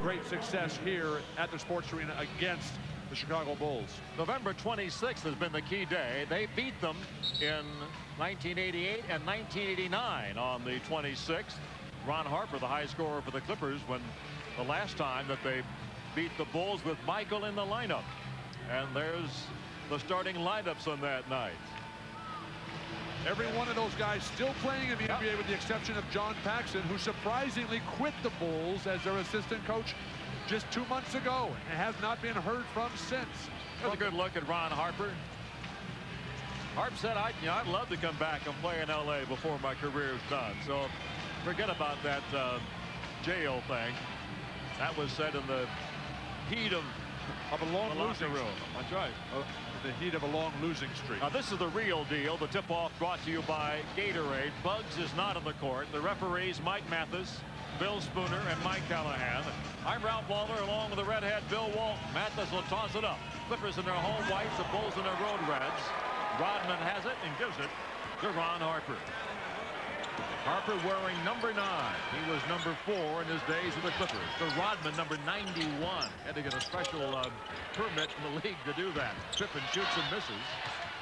great success here at the Sports Arena against the Chicago Bulls. November 26th has been the key day. They beat them in 1988 and 1989 on the 26th. Ron Harper, the high scorer for the Clippers, when the last time that they beat the Bulls with Michael in the lineup. And there's the starting lineups on that night. Every one of those guys still playing in the NBA with the exception of John Paxson, who surprisingly quit the Bulls as their assistant coach just 2 months ago and has not been heard from since. That's a good look at Ron Harper. Harp said, I'd love to come back and play in LA before my career is done. So forget about that jail thing. That was said in the heat of a long losing room. That's right. The heat of a long losing streak. Now this is the real deal. The tip-off brought to you by Gatorade. Bugs is not on the court. The referees Mike Mathis, Bill Spooner, and Mike Callahan. I'm Ralph Walter along with the redhead Bill Walton. Mathis will toss it up. Clippers in their home whites, the Bulls in their road reds. Rodman has it and gives it to Ron Harper. Harper wearing number 9. He was number 4 in his days with the Clippers. To Rodman, number 91. Had to get a special permit from the league to do that. Pippen shoots and misses.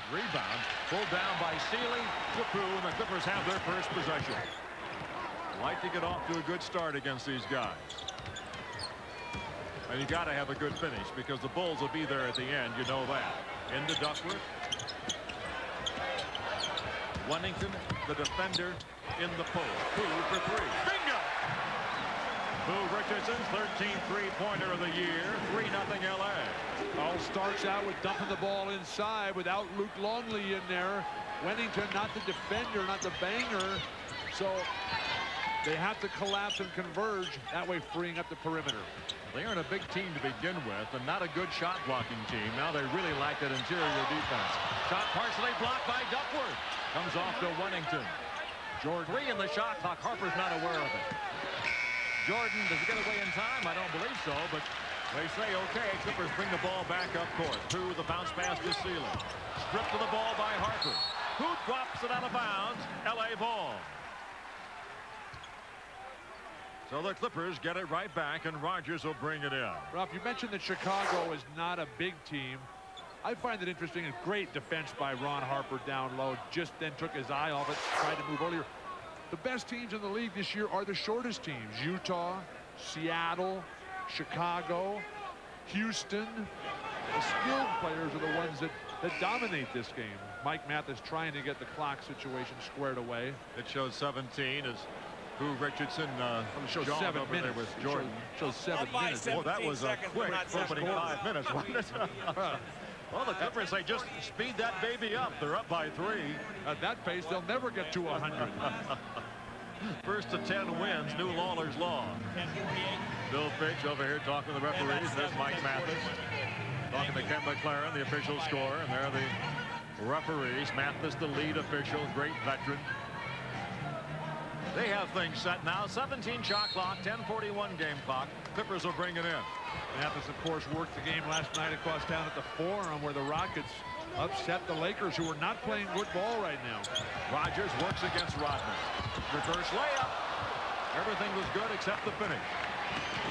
Rebound. Pulled down by Sealy to Pooh, and the Clippers have their first possession. Like to get off to a good start against these guys. And you got to have a good finish because the Bulls will be there at the end. You know that. Into Duckworth. Wennington, the defender, in the post. Pooh for 3. Bingo! Pooh Richardson's 13th three-pointer of the year. 3-0 LA. All starts out with dumping the ball inside without Luke Longley in there. Wennington, not the defender, not the banger. So they have to collapse and converge, that way freeing up the perimeter. They aren't a big team to begin with and not a good shot blocking team. Now they really lack that interior defense. Shot partially blocked by Duckworth. Comes off to Wennington. Jordan 3 in the shot clock. Harper's not aware of it. Jordan, does he get away in time? I don't believe so, but they say okay. Clippers bring the ball back up court. Through the bounce pass to Sealy. Stripped to the ball by Harper. Who drops it out of bounds? LA ball. So the Clippers get it right back, and Rogers will bring it in. Ralph, you mentioned that Chicago is not a big team. I find it interesting. A great defense by Ron Harper down low. Just then took his eye off it, tried to move earlier. The best teams in the league this year are the shortest teams. Utah, Seattle, Chicago, Houston. The skilled players are the ones that dominate this game. Mike Mathis trying to get the clock situation squared away. It shows 17 as Pooh Richardson shows 7 over minutes. there with Jordan. Shows 7 minutes. Well, that was a quick opening 5 minutes, wasn't it? Well, the Clippers, they just speed that baby up. They're up by 3. At that pace, they'll never get to 100. First to 10 wins, New Lawler's Law. Bill Fitch over here talking to the referees. There's Mike Mathis. Talking to Ken McLaren, the official scorer. And there are the referees. Mathis, the lead official, great veteran. They have things set now. 17 shot clock, 10:41 game clock. Clippers will bring it in. Mathis, of course, worked the game last night across town at the Forum where the Rockets upset the Lakers, who are not playing good ball right now. Rogers works against Rodman. Reverse layup. Everything was good except the finish.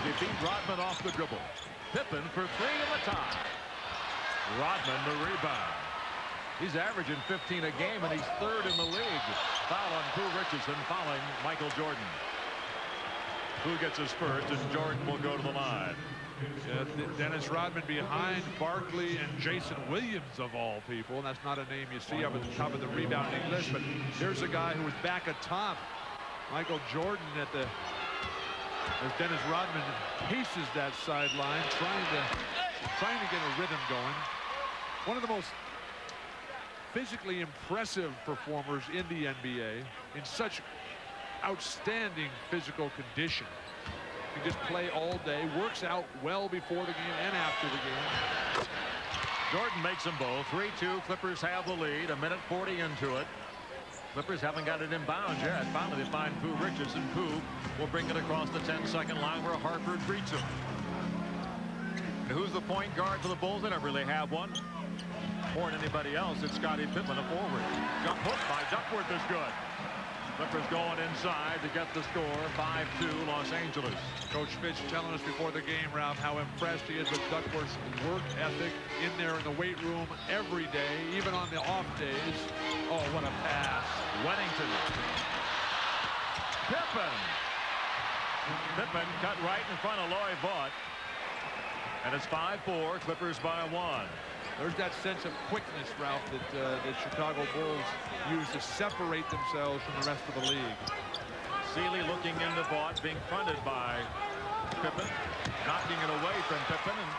He beat Rodman off the dribble. Pippen for 3 in the tie. Rodman the rebound. He's averaging 15 a game, and he's 3rd in the league. Foul on Pooh Richardson, fouling Michael Jordan. Pooh gets his first, and Jordan will go to the line. Dennis Rodman behind Barkley and Jason Williams, of all people. And that's not a name you see up at the top of the rebounding list, but here's a guy who was back atop Michael Jordan as Dennis Rodman paces that sideline, trying to get a rhythm going. One of the most physically impressive performers in the NBA in such outstanding physical condition. He just play all day, works out well before the game and after the game. Jordan makes them both. 3-2. Clippers have the lead. 1:40 into it. Clippers haven't got it in bounds yet. Finally, they find Pooh Richardson. Pooh will bring it across the 10-second line where Harper greets him. And who's the point guard for the Bulls? They don't really have one. More than anybody else, it's Scottie Pippen, a forward. Jump hook by Duckworth is good. Clippers going inside to get the score. 5-2 Los Angeles. Coach Fitch telling us before the game, Ralph, how impressed he is with Duckworth's work ethic in there in the weight room every day, even on the off days. Oh, what a pass. Weddington. Pippen. Pippen cut right in front of Loy Vaught. And it's 5-4, Clippers by 1. There's that sense of quickness, Ralph, that the Chicago Bulls use to separate themselves from the rest of the league. Seeley looking into Vaught, being fronted by Pippen, knocking it away from Pippen, and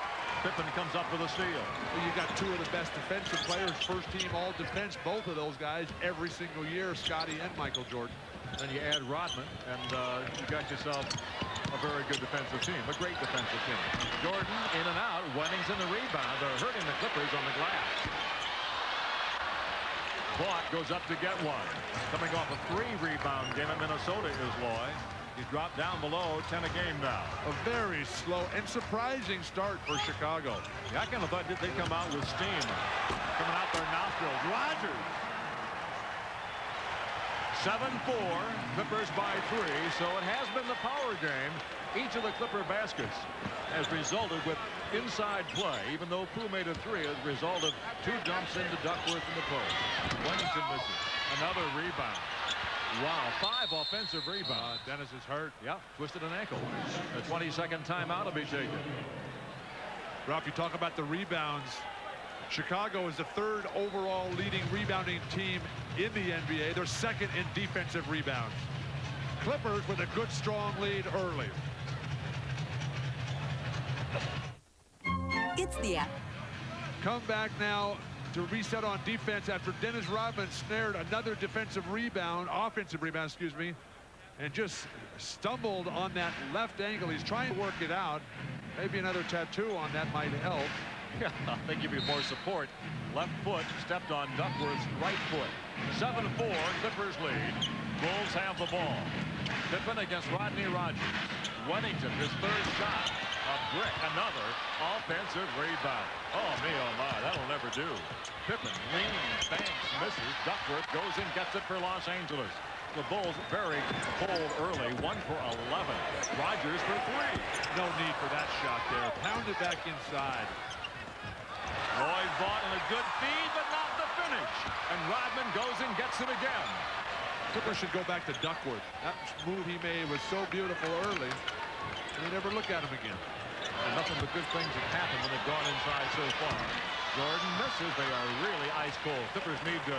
Pippen comes up with a steal. Well, you got two of the best defensive players, first team all defense, both of those guys every single year, Scotty and Michael Jordan. Then you add Rodman, and you got yourself a very good defensive team, a great defensive team. Jordan in and out, Weddington the rebound. They're hurting the Clippers on the glass. Vaught goes up to get one. Coming off a 3-rebound game at Minnesota is Loy. He's dropped down below 10 a game now. A very slow and surprising start for Chicago. Yeah, I kind of thought they'd come out with steam coming out their nostrils. Rogers. 7-4, Clippers by 3, so it has been the power game. Each of the Clipper baskets has resulted with inside play, even though Pooh made a 3 as a result of 2 dumps into Duckworth in the post. Weddington misses. Another rebound. Wow, 5 offensive rebounds. Dennis is hurt. Yeah, twisted an ankle. A 20-second timeout will be taken. Ralph, you talk about the rebounds. Chicago is the 3rd overall leading rebounding team in the NBA. They're 2nd in defensive rebounds. Clippers with a good, strong lead early. It's the app. Come back now to reset on defense after Dennis Rodman snared another offensive rebound, excuse me, and just stumbled on that left ankle. He's trying to work it out. Maybe another tattoo on that might help. Yeah, I think give you more support. Left foot stepped on Duckworth's right foot. 7-4, Clippers lead. Bulls have the ball. Pippen against Rodney Rogers. Weddington, his 3rd shot. A brick, another offensive rebound. Oh, me, oh, my, that'll never do. Pippen leans, banks, misses. Duckworth goes in, gets it for Los Angeles. The Bulls very cold early, 1 for 11. Rogers for 3. No need for that shot there. Pounded back inside. Loy Vaught in a good feed, but not the finish. And Rodman goes and gets it again. Clippers should go back to Duckworth. That move he made was so beautiful early, and we never look at him again. And nothing but good things have happened when they've gone inside so far. Jordan misses. They are really ice cold. Clippers need to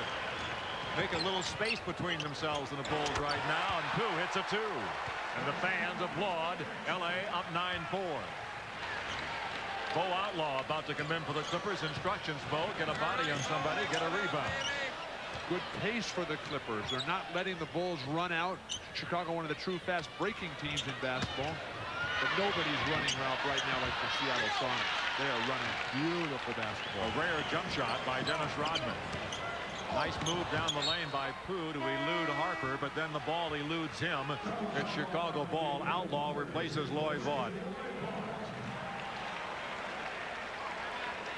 make a little space between themselves and the Bulls right now. And Pooh hits a 2. And the fans applaud. LA up 9-4. Bo Outlaw about to come in for the Clippers. Instructions, Bo, get a body on somebody, get a rebound. Good pace for the Clippers. They're not letting the Bulls run out. Chicago, one of the true fast breaking teams in basketball. But nobody's running, Ralph, right now like the Seattle Sonics. They are running beautiful basketball. A rare jump shot by Dennis Rodman. Nice move down the lane by Pooh to elude Harper, but then the ball eludes him. It's Chicago ball. Outlaw replaces Loy Vaught.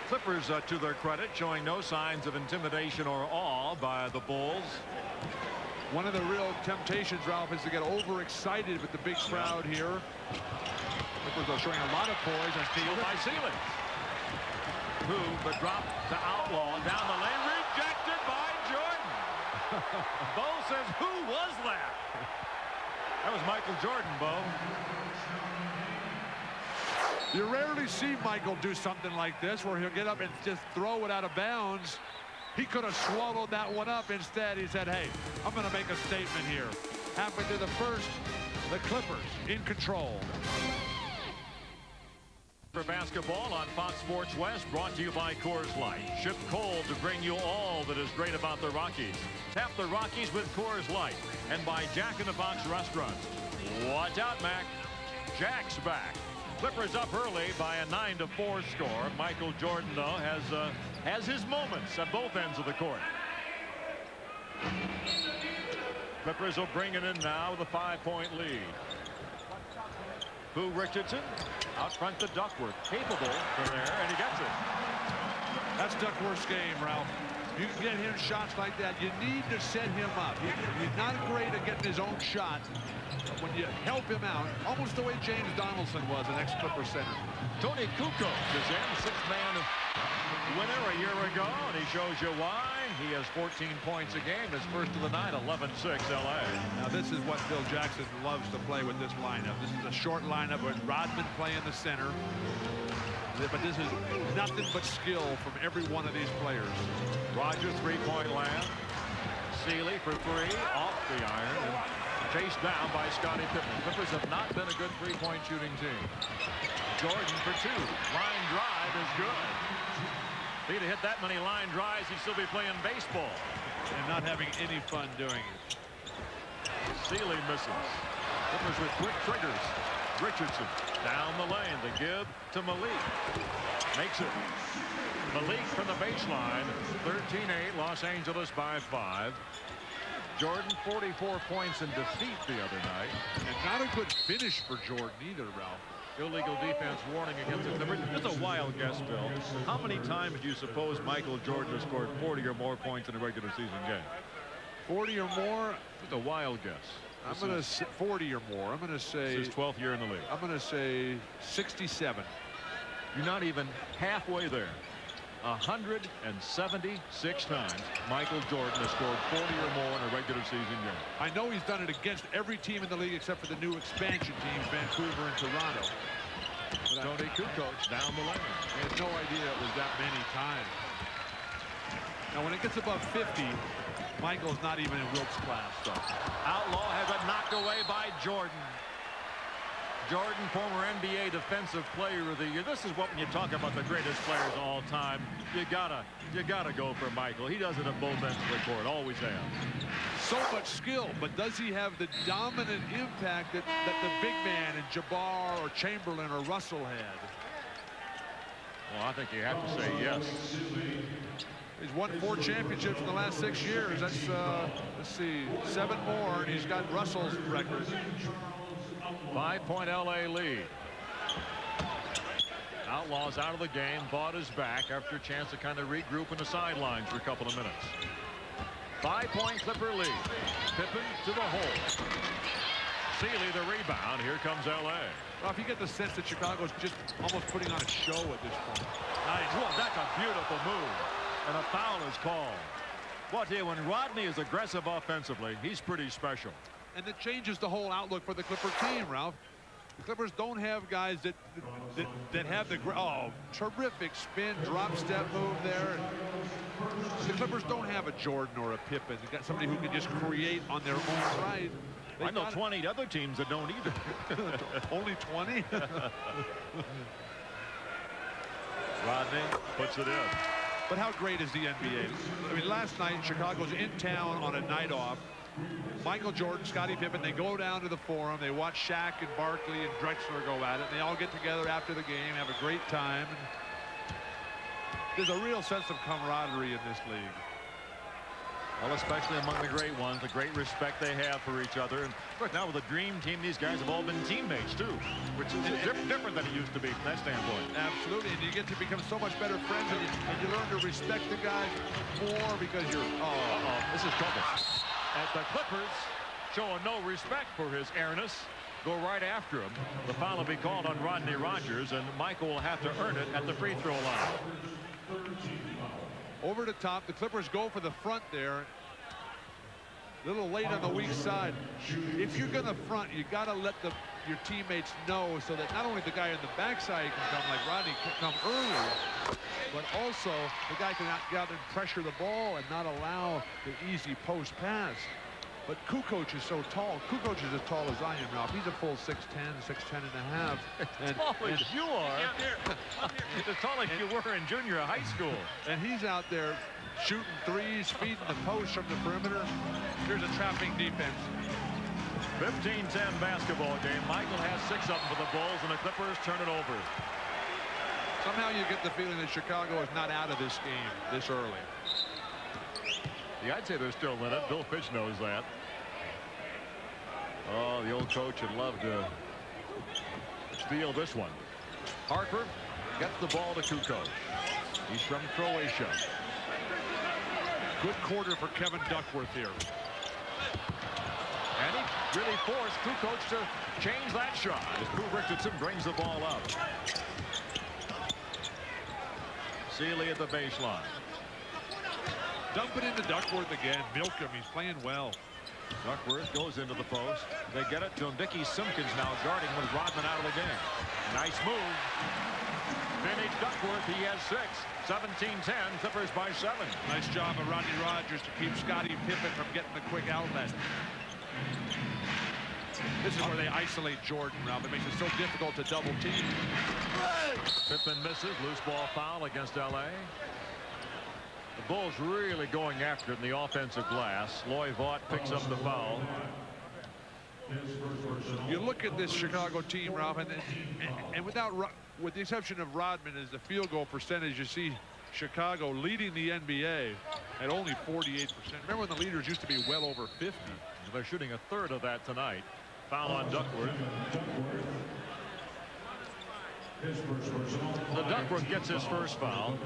Clippers, to their credit, showing no signs of intimidation or awe by the Bulls. One of the real temptations, Ralph, is to get overexcited with the big crowd here. Clippers are showing a lot of poise and Steal by Seeley. Who but dropped to Outlaw down the lane, rejected by Jordan. Bo says, who was that? That was Michael Jordan, Bo. You rarely see Michael do something like this where he'll get up and just throw it out of bounds. He could have swallowed that one up. Instead, he said, hey, I'm going to make a statement here. Halfway through the first, the Clippers in control. For basketball on Fox Sports West, brought to you by Coors Light. Ship cold to bring you all that is great about the Rockies. Tap the Rockies with Coors Light. And by Jack in the Box restaurants. Watch out, Mac. Jack's back. Clippers up early by a 9-4 score. Michael Jordan, though, has his moments at both ends of the court. Clippers will bring it in now with a 5-point lead. Pooh Richardson out front to Duckworth. Capable from there, and he gets it. That's Duckworth's game, Ralph. You can get him shots like that. You need to set him up. He's not great at getting his own shot. But when you help him out, almost the way James Donaldson was, an ex-Clipper center. Tony Kukoc is in, sixth-man winner a year ago, and he shows you why. He has 14 points a game. His first of the night, 11-6 L.A. Now, this is what Phil Jackson loves to play with this lineup. This is a short lineup with Rodman playing the center. But this is nothing but skill from every one of these players. Rogers, three-point land. Seeley for three, off the iron, and chased down by Scottie Pippen. Clippers have not been a good three-point shooting team. Jordan for two. Line drive is good. If he'd have hit that many line drives, he'd still be playing baseball. And not having any fun doing it. Seeley misses. Clippers with quick triggers. Richardson down the lane. The give to Malik. Makes it. Malik from the baseline. 13-8. Los Angeles by 5. Jordan 44 points in defeat the other night. And not a good finish for Jordan either, Ralph. Illegal defense warning against the Clippers. Just a wild guess, Bill. How many times do you suppose Michael Jordan has scored 40 or more points in a regular season game? 40 or more? Just a wild guess. I'm going to say 40 or more. I'm going to say. This is his 12th year in the league. I'm going to say 67. You're not even halfway there. 176 times Michael Jordan has scored 40 or more in a regular season game. I know he's done it against every team in the league except for the new expansion teams, Vancouver and Toronto. But Tony Kukoc down the lane. I had no idea it was that many times. Now, when it gets above 50, Michael's not even in Wilt's class, though. Outlaw has it knocked away by Jordan. Jordan, former NBA Defensive Player of the Year. This is what, when you talk about the greatest players of all time, you gotta go for Michael. He does it at both ends of the court, always has. So much skill, but does he have the dominant impact that the big man in Jabbar or Chamberlain or Russell had? Well, I think you have to say yes. He's won 4 championships in the last 6 years. That's, let's see, 7 more, and he's got Russell's record. 5-point LA lead. Outlaws out of the game. Vaught is back after a chance to kind of regroup in the sidelines for a couple of minutes. 5-point Clipper lead. Pippen to the hole. Seeley the rebound. Here comes LA. Well, if you get the sense that Chicago's just almost putting on a show at this point. Nice. Well, that's a beautiful move. And a foul is called. What here, when Rodney is aggressive offensively, he's pretty special. And it changes the whole outlook for the Clipper team, Ralph. The Clippers don't have guys that have the terrific spin drop step move there. The Clippers don't have a Jordan or a Pippen. They got somebody who can just create on their own right. I know 20 other teams that don't either. Only 20? Rodney puts it in. But how great is the NBA? I mean, last night Chicago's in town on a night off. Michael Jordan, Scottie Pippen, they go down to the Forum. They watch Shaq and Barkley and Drexler go at it. And they all get together after the game, have a great time. And there's a real sense of camaraderie in this league. Well, especially among the great ones, the great respect they have for each other. And of course, now with the Dream Team, these guys have all been teammates, too, which is different than it used to be from that standpoint. Absolutely, and you get to become so much better friends, and you learn to respect the guys more because you're, this is trouble. As the Clippers showing no respect for his airness, go right after him. The foul will be called on Rodney Rogers, and Michael will have to earn it at the free throw line. Over the top, the Clippers go for the front there. A little late on the weak side. If you're going to front, you got to let your teammates know so that not only the guy on the backside can come, like Rodney, can come earlier, but also the guy can get out and pressure the ball and not allow the easy post pass. But Kukoc is so tall. Kukoc is as tall as I am, Ralph. He's a full 6'10", 6'10 and a half. As tall as you are. As tall as you were in junior high school. And he's out there shooting threes, feeding the post from the perimeter. Here's a trapping defense. 15-10 basketball game. Michael has 6 of them for the Bulls, and the Clippers turn it over. Somehow you get the feeling that Chicago is not out of this game this early. Yeah, I'd say they're still in it. Bill Fitch knows that. Oh, the old coach would love to steal this one. Harper gets the ball to Kukoc. He's from Croatia. Good quarter for Kevin Duckworth here. And he really forced Kukoc to change that shot as Pooh Richardson brings the ball up. Seeley at the baseline. Dump it into Duckworth again. Milk him. He's playing well. Duckworth goes into the post. They get it to Dickie Simpkins now guarding with Rodman out of the game. Nice move. Vintage Duckworth. He has 6. 17-10. Clippers by 7. Nice job of Rodney Rogers to keep Scottie Pippen from getting the quick outlet. This is where they isolate Jordan, Ralph. It makes it so difficult to double team. Pippen misses. Loose ball foul against LA. The Bulls really going after it in the offensive glass. Loy Vaught picks up the foul. You look at this Chicago team, Ralph, and with the exception of Rodman, is the field goal percentage. You see Chicago leading the NBA at only 48%. Remember when the leaders used to be well over 50? They're shooting a third of that tonight. Foul on Duckworth. The Duckworth gets his first foul.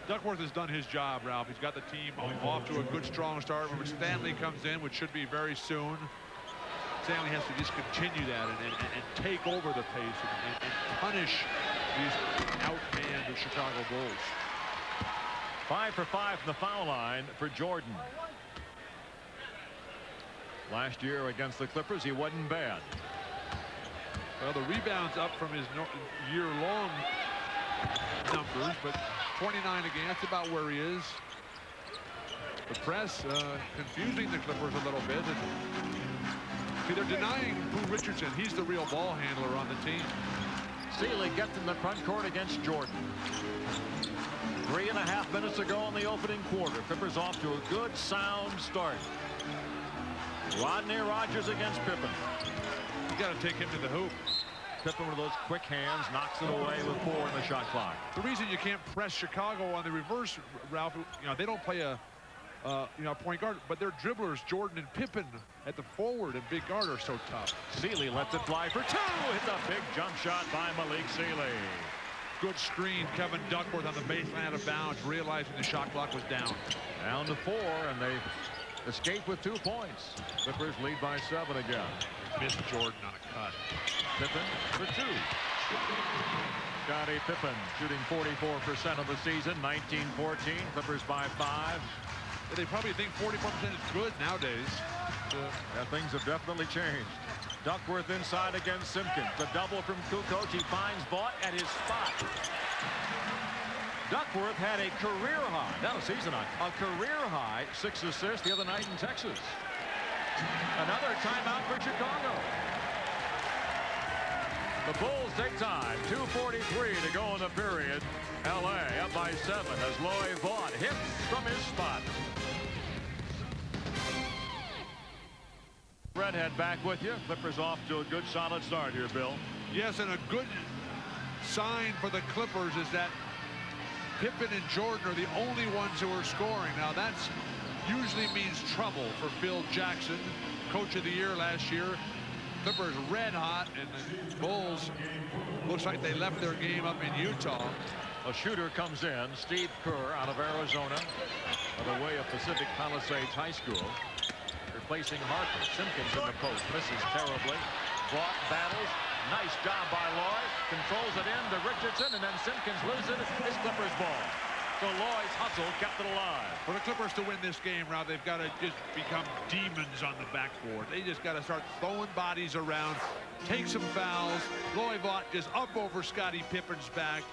Duckworth has done his job, Ralph. He's got the team off to a good, strong start. When Stanley comes in, which should be very soon, Stanley has to just continue that and take over the pace and punish these outmanned Chicago Bulls. 5 for 5 from the foul line for Jordan. Last year against the Clippers, he wasn't bad. Well, the rebounds up from his year-long numbers, but 29 again. That's about where he is. The press confusing the Clippers a little bit. See, they're denying Pooh Richardson. He's the real ball handler on the team. Seeley gets in the front court against Jordan. 3.5 minutes ago in the opening quarter. Clippers off to a good, sound start. Rodney Rogers against Pippen. You got to take him to the hoop. Pippen with those quick hands knocks it away with 4 in the shot clock. The reason you can't press Chicago on the reverse, Ralph, they don't play a point guard, but their dribblers, Jordan and Pippen at the forward and big guard, are so tough. Seeley lets it fly for 2. Hits a big jump shot by Malik Seeley. Good screen. Kevin Duckworth on the baseline out of bounds, realizing the shot clock was down. Down to 4, and they escape with 2 points. Clippers lead by 7 again. Missed Jordan on a cut. Pippen for 2. Scottie Pippen shooting 44% of the season. 19-14. Clippers by 5. They probably think 44% is good nowadays. Yeah, things have definitely changed. Duckworth inside against Simpkins. The double from Kukoc. He finds Vaught at his spot. Duckworth had a career high, not a season high, a career high 6 assists the other night in Texas. Another timeout for Chicago. The Bulls take time. 2:43 to go in the period. LA up by 7 as Loy Vaught hits from his spot. Redhead back with you. Clippers off to a good solid start here, Bill. Yes, and a good sign for the Clippers is that Pippen and Jordan are the only ones who are scoring. Now that's usually means trouble for Phil Jackson, coach of the year last year. Clippers red hot, and the Bulls looks like they left their game up in Utah. A shooter comes in, Steve Kerr out of Arizona, by the way of Pacific Palisades High School, replacing Harper. Simpkins in the post, misses terribly. Vaught battles. Nice job by Loy. Controls it in to Richardson, and then Simpkins loses it. It's Clippers ball. So Loy's hustle kept it alive. For the Clippers to win this game, Rob, they've got to just become demons on the backboard. They just got to start throwing bodies around, take some fouls. Loy Vaught just up over Scottie Pippen's back.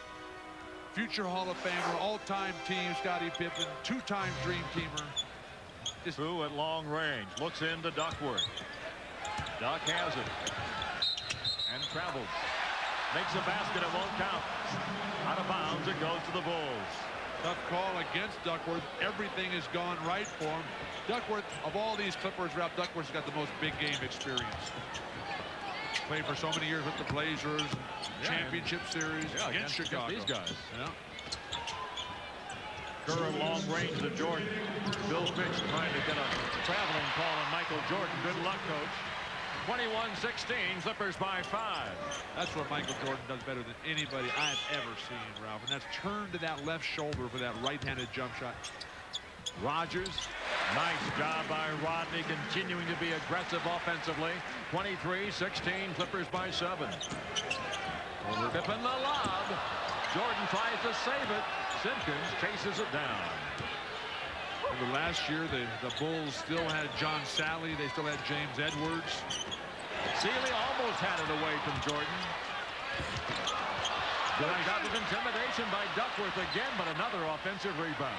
Future Hall of Famer, all-time team, Scottie Pippen, 2-time Dream Teamer. Pooh at long range, looks into Duckworth. Duck has it. And travels. Makes a basket, it won't count. Out of bounds, it goes to the Bulls. Tough call against Duckworth. Everything has gone right for him. Duckworth, of all these Clippers, Ralph, Duckworth's got the most big game experience. Played for so many years with the Blazers, Championship Series, against Chicago. These guys. Yeah. Kerr at long range to Jordan. Bill Fitch trying to get a traveling call on Michael Jordan. Good luck, coach. 21-16, Clippers by 5. That's what Michael Jordan does better than anybody I've ever seen, Ralph. And that's turned to that left shoulder for that right-handed jump shot. Rogers. Nice job by Rodney, continuing to be aggressive offensively. 23-16, Clippers by 7. Pippen the lob. Jordan tries to save it. Simpkins chases it down. The last year, the Bulls still had John Sally. They still had James Edwards. Sealy almost had it away from Jordan. Good job of intimidation by Duckworth again, but another offensive rebound.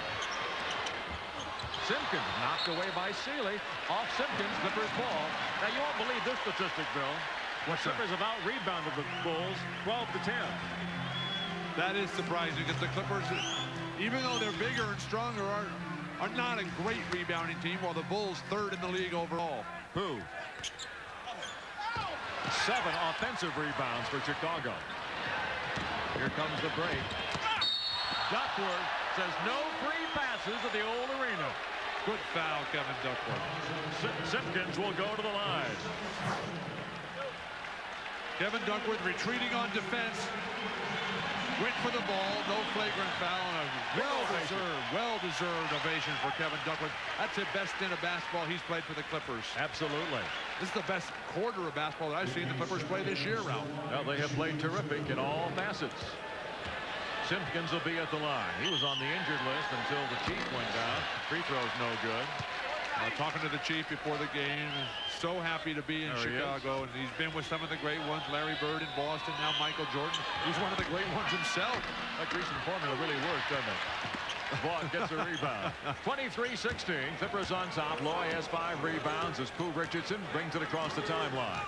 Simpkins knocked away by Sealy. Off Simpkins, Clippers ball. Now, you won't believe this statistic, Bill. The Clippers have out-rebounded the Bulls 12-10. That is surprising because the Clippers, even though they're bigger and stronger, are not a great rebounding team, while the Bulls third in the league overall. Who? 7 offensive rebounds for Chicago. Here comes the break. Duckworth says no free passes at the old arena. Good foul, Kevin Duckworth. Simpkins will go to the line. Kevin Duckworth retreating on defense. Went for the ball, no flagrant foul, and a well-deserved ovation for Kevin Duckworth. That's the best stint of basketball he's played for the Clippers. Absolutely. This is the best quarter of basketball that I've seen the Clippers play this year, Ralph. Well, they have played terrific in all facets. Simpkins will be at the line. He was on the injured list until the Chief went down. Free throw's no good. Talking to the Chief before the game, so happy to be in Chicago, and he's been with some of the great ones, Larry Bird in Boston, now Michael Jordan. He's one of the great ones himself. That Grecian formula really works, doesn't it? Vaughn gets a rebound. 23-16, Clippers on top. Loy has 5 rebounds as Pooh Richardson brings it across the timeline.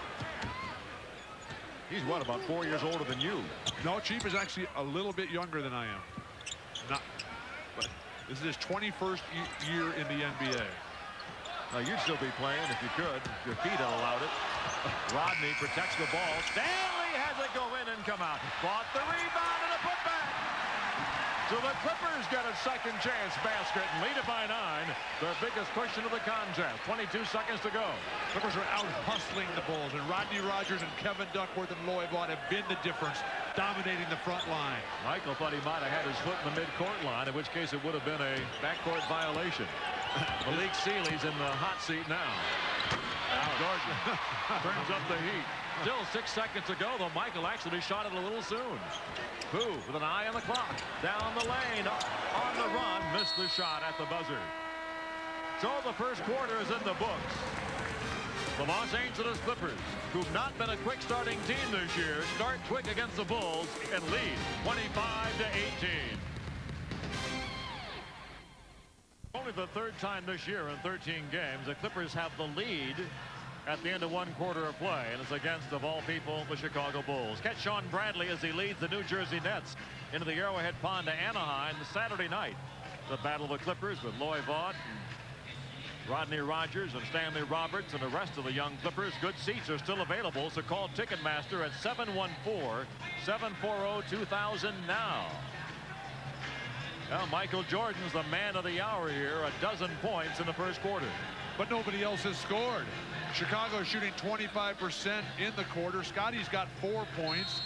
He's what, about 4 years older than you? No, Chief is actually a little bit younger than I am. But this is his 21st year in the NBA. Now, you'd still be playing if you could. Your feet had allowed it. Rodney protects the ball. Stanley has it go in and come out. Fought the rebound and a putback. So the Clippers get a second chance basket and lead it by 9. Their biggest cushion of the contest. 22 seconds to go. Clippers are out hustling the Bulls, and Rodney Rogers and Kevin Duckworth and Loy Vaughn have been the difference, dominating the front line. Michael thought he might have had his foot in the midcourt line, in which case it would have been a backcourt violation. Malik Sealy's in the hot seat now. Jordan turns up the heat. Still 6 seconds to go, though Michael actually shot it a little soon. Pooh with an eye on the clock. Down the lane, on the run, missed the shot at the buzzer. So the first quarter is in the books. The Los Angeles Clippers, who've not been a quick starting team this year, start quick against the Bulls and lead 25-18. Only the 3rd time this year in 13 games, the Clippers have the lead at the end of 1 quarter of play, and it's against, of all people, the Chicago Bulls. Catch Sean Bradley as he leads the New Jersey Nets into the Arrowhead Pond to Anaheim Saturday night. The battle of the Clippers with Loy Vaughn, Rodney Rogers, and Stanley Roberts, and the rest of the young Clippers. Good seats are still available, so call Ticketmaster at 714-740-2000 now. Now, Michael Jordan's the man of the hour here, 12 points in the first quarter. But nobody else has scored. Chicago shooting 25% in the quarter. Scotty's got 4 points.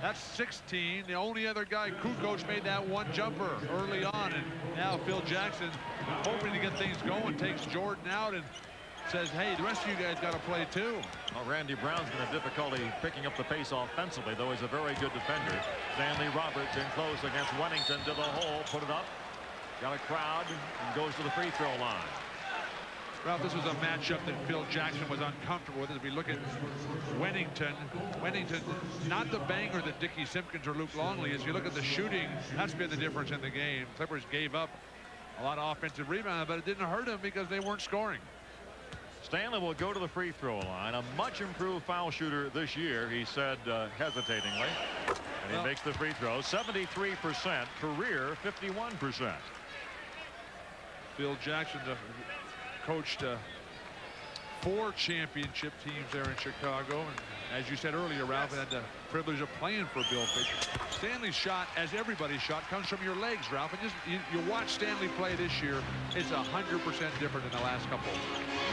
That's 16. The only other guy, Kukoc, made that one jumper early on. And now Phil Jackson, hoping to get things going, takes Jordan out and says, hey, the rest of you guys got to play too. Well, Randy Brown's going to have difficulty picking up the pace offensively, though he's a very good defender. Stanley Roberts in close against Wennington to the hole, put it up. Got a crowd and goes to the free throw line. Ralph, this was a matchup that Phil Jackson was uncomfortable with. As we look at Wennington, not the banger that Dickie Simpkins or Luke Longley is. You look at the shooting, that's been the difference in the game. Clippers gave up a lot of offensive rebounds, but it didn't hurt them because they weren't scoring. Stanley will go to the free throw line. A much improved foul shooter this year, he said hesitatingly. And he makes the free throw. 73%, career 51%. Phil Jackson coached 4 championship teams there in Chicago. And as you said earlier, Ralph, had the privilege of playing for Bill Fitch. Stanley's shot, as everybody's shot, comes from your legs, Ralph. And just you watch Stanley play this year, it's 100% different than the last couple.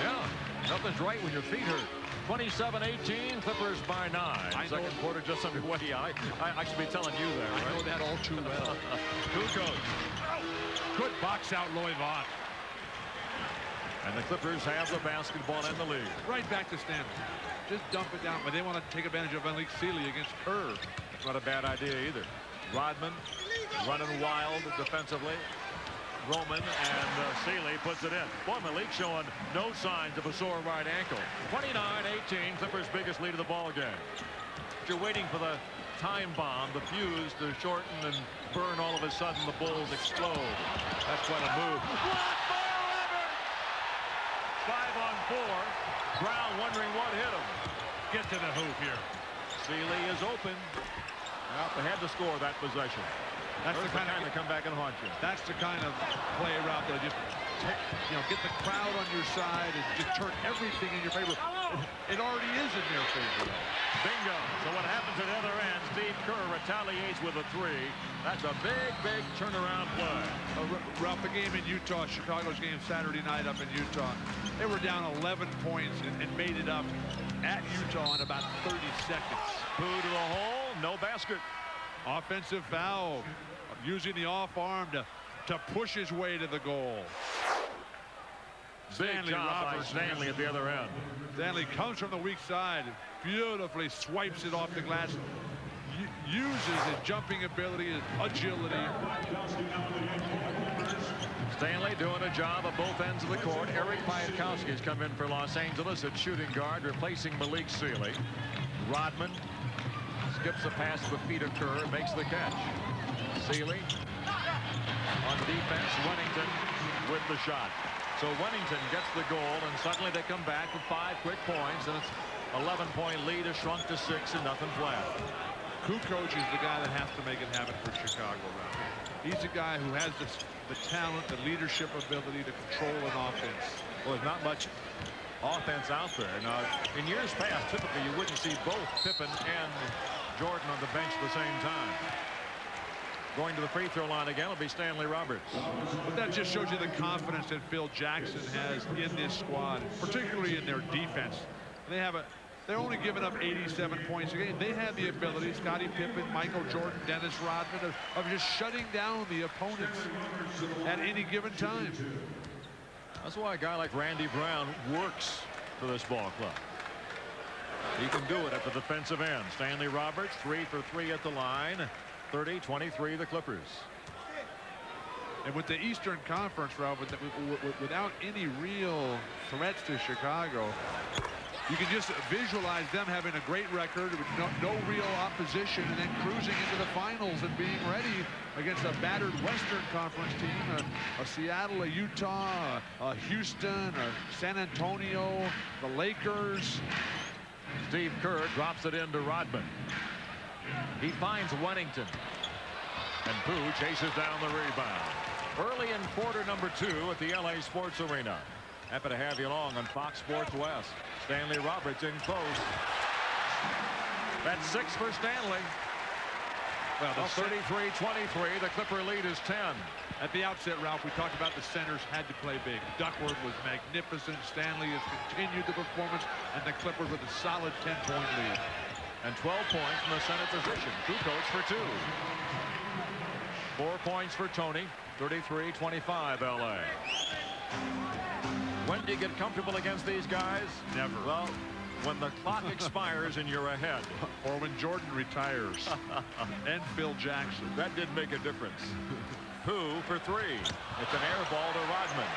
Yeah, nothing's right when your feet hurt. 27-18, Clippers by 9. Second quarter just underway. I should be telling you that, right? I know that all too well. Kukoc. Good box out Loy Vaught. And the Clippers have the basketball and the lead. Right back to Stanley. Just dump it down, but they want to take advantage of Malik Sealy against Kerr. That's not a bad idea either. Rodman running wild defensively. Roman and Sealy puts it in. Boy, Malik showing no signs of a sore right ankle. 29-18, Clippers' biggest lead of the ball game. You're waiting for the time bomb, the fuse to shorten and burn. All of a sudden, the Bulls explode. That's quite a move. Blocked by Leonard! 5-on-4. Brown wondering what hit him. Get to the hoop here. Sealy is open. Well, they had to score that possession. That's the kind of come back and haunt you. That's the kind of play route that just get the crowd on your side and just turn everything in your favor. It already is in their favor. Bingo. So what happens at the other end? Steve Kerr retaliates with a three. That's a big turnaround play. Ralph, the game in Utah, Chicago's game Saturday night up in Utah, they were down 11 points and made it up at Utah in about 30 seconds. Pooh to the hole, no basket. Offensive foul, using the off arm to push his way to the goal. Big job by Stanley at the other end. Stanley comes from the weak side, beautifully swipes it off the glass, uses his jumping ability, his agility. Stanley doing a job at both ends of the court. Eric Piatkowski has come in for Los Angeles at shooting guard, replacing Malik Sealy. Rodman skips the pass to the feet of Kerr, makes the catch. Sealy on defense. Wennington with the shot. So Wennington gets the goal, and suddenly they come back with 5 quick points, and it's 11-point lead has shrunk to 6 and nothing flat. Kukoc is the guy that has to make it happen for Chicago. He's a guy who has the talent, the leadership ability to control an offense. Well, there's not much offense out there. Now, in years past, typically you wouldn't see both Pippen and Jordan on the bench at the same time. Going to the free throw line again will be Stanley Roberts. But that just shows you the confidence that Phil Jackson has in this squad, particularly in their defense. They're only giving up 87 points a game. They have the ability, Scottie Pippen, Michael Jordan, Dennis Rodman, of just shutting down the opponents at any given time. That's why a guy like Randy Brown works for this ball club. He can do it at the defensive end. Stanley Roberts, 3 for 3 at the line. 30-23 the Clippers. And with the Eastern Conference, Ralph, without any real threats to Chicago, you can just visualize them having a great record with no real opposition and then cruising into the finals and being ready against a battered Western Conference team, a Seattle, a Utah, a Houston, a San Antonio, the Lakers. Steve Kerr drops it into Rodman. He finds Wennington. And Pooh chases down the rebound. Early in quarter number 2 at the LA Sports Arena. Happy to have you along on Fox Sports West. Stanley Roberts in close. That's 6 for Stanley. Well, 33-23. The Clipper lead is 10. At the outset, Ralph, we talked about the centers had to play big. Duckworth was magnificent. Stanley has continued the performance, and the Clippers with a solid 10-point lead. And 12 points from the center position. Kukoc for 2. 4 points for Tony. 33-25 LA. When do you get comfortable against these guys? Never. Well, when the clock expires and you're ahead. Or when Jordan retires. And Phil Jackson. That did make a difference. Pooh for 3. It's an air ball to Rodman.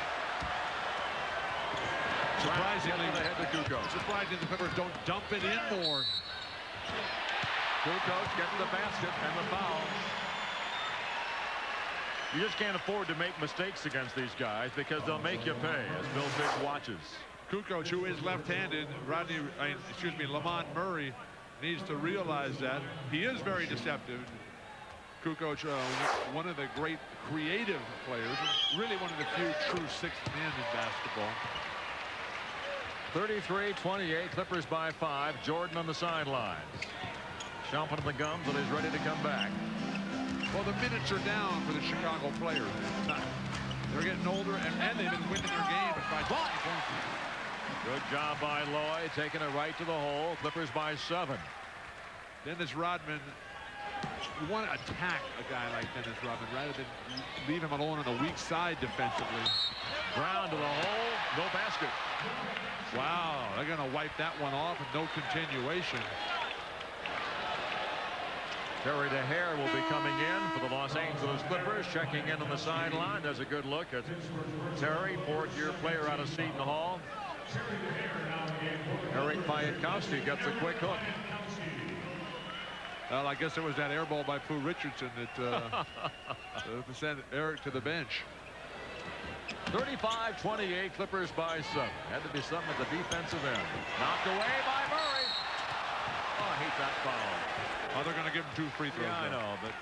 Surprisingly, ahead to Kukoc. Surprisingly, the Clippers don't dump it in more. Kukoc gets the basket and the foul. You just can't afford to make mistakes against these guys because they'll make you pay as Bill Fick watches. Kukoc, who is left-handed, Lamont Murray needs to realize that. He is very deceptive. Kukoc, one of the great creative players, really one of the few true sixth men in basketball. 33-28, Clippers by 5. Jordan on the sidelines. Chomping the gums, but he's ready to come back. Well, the minutes are down for the Chicago players. They're getting older, and they've been winning their game by 20 points. Good job by Loy, taking it right to the hole. Clippers by 7. Dennis Rodman You want to attack a guy like Dennis Rodman rather than leave him alone on the weak side defensively. Brown to the hole, no basket. Wow, they're going to wipe that one off and no continuation. Terry DeHare will be coming in for the Los Angeles Clippers, checking in on the sideline. Does a good look at Terry, fourth-year player out of Seton Hall. Eric Piatkowski gets a quick hook. Well, I guess it was that air ball by Pooh Richardson that sent Eric to the bench. 35-28, Clippers by 7. Had to be something at the defensive end. Knocked away by Murray. Oh, I hate that foul. Oh, they're going to give him 2 free throws. Yeah, I know, but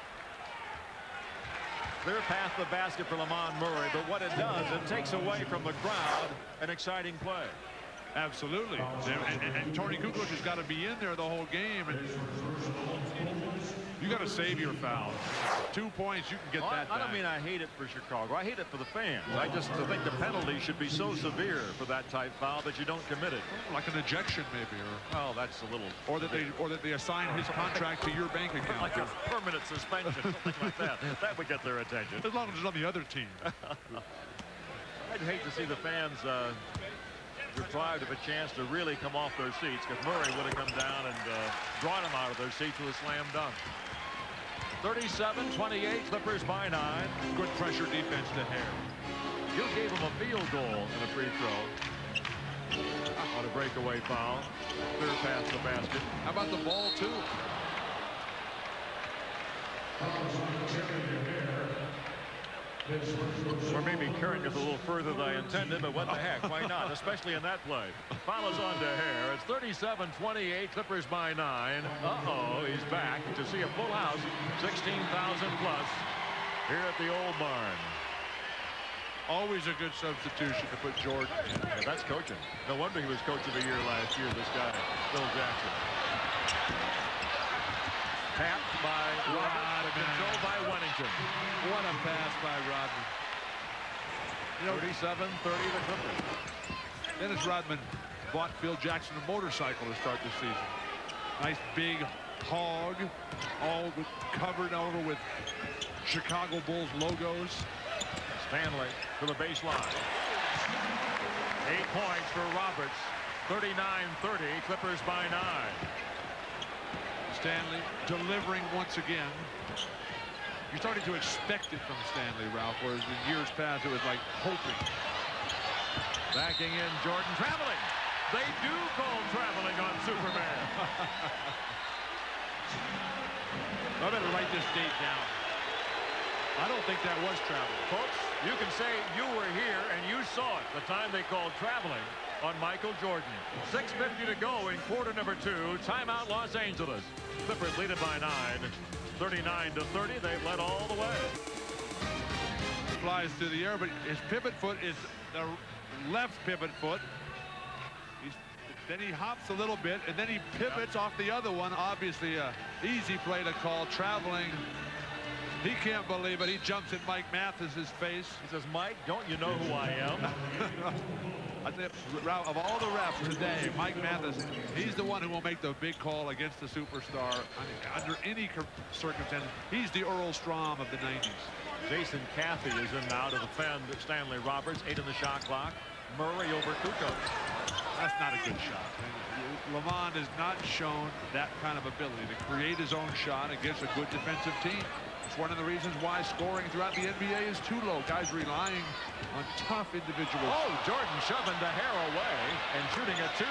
clear path to the basket for Lamont Murray. But what it does, it takes away from the crowd an exciting play. Absolutely. And Tony Kukoc has got to be in there the whole game. And you got to save your foul. 2 points, you can get that I don't back. mean I hate it for Chicago. I hate it for the fans. I just think the penalty should be so severe for that type foul that you don't commit it. Like an ejection, maybe, Well, that's a little. or that they assign his contract to your bank account. Like a permanent suspension, something like that. That would get their attention. As long as it's on the other team. I'd hate to see the fans deprived of a chance to really come off their seats, because Murray would have come down and brought them out of their seats with a slam dunk. 37-28, Clippers by 9. Good pressure defense to Hare. You gave him a field goal and a free throw on a breakaway foul. Clear past the basket. How about the ball, too? Or maybe carrying it a little further than I intended, but what the heck, why not, especially in that play. Foul is on to Hare. It's 37-28, Clippers by 9. Uh-oh, he's back to see a full house, 16,000 plus here at the Old Barn. Always a good substitution to put Jordan in. Yeah, that's coaching. No wonder he was coach of the year last year, this guy, Phil Jackson. Tapped by Rodman, controlled by Wennington. What a pass by Rodman. 37-30 the Clippers. Dennis Rodman bought Phil Jackson a motorcycle to start the season. Nice big hog, all covered over with Chicago Bulls logos. Stanley to the baseline. 8 points for Roberts. 39-30, Clippers by 9. Stanley delivering once again. You're starting to expect it from Stanley, Ralph, whereas in years past it was like hoping. Backing in Jordan, traveling. They do call traveling on Superman. I better write this date down. I don't think that was traveling. Folks, you can say you were here and you saw it the time they called traveling on Michael Jordan. 6:50 to go in quarter number 2. Timeout Los Angeles. Clippers lead it by 9. 39-30. They've led all the way. Flies through the air, but his pivot foot is the left pivot foot. Then he hops a little bit, and then he pivots off the other one. Obviously, a easy play to call. Traveling. He can't believe it. He jumps in Mike Mathis's face. He says, Mike, don't you know who I am? I think, of all the refs today, Mike Mathis, he's the one who will make the big call against the superstar under any circumstances. He's the Earl Strom of the 90s. Jason Caffey is in now to defend Stanley Roberts. 8 on the shot clock. Murray over Kukoc. That's not a good shot. Lamont has not shown that kind of ability to create his own shot against a good defensive team. It's one of the reasons why scoring throughout the NBA is too low. Guys relying on tough individuals. Oh, Jordan shoving the hair away and shooting at 2.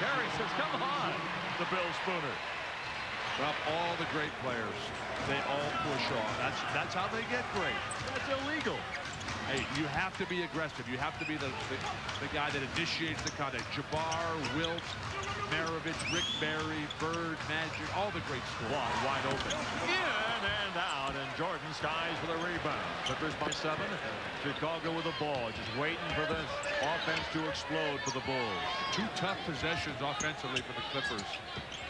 Terry says, come on, to Bill Spooner. Well, all the great players, they all push off. That's how they get great. That's illegal. Hey, you have to be aggressive. You have to be the guy that initiates the contact. Jabbar, Wilt, Maravich, Rick Barry, Bird, Magic, all the great scorers. One wide open. In and out, and Jordan skies for the rebound. Clippers by 7. Chicago with the ball, just waiting for the offense to explode for the Bulls. 2 tough possessions offensively for the Clippers.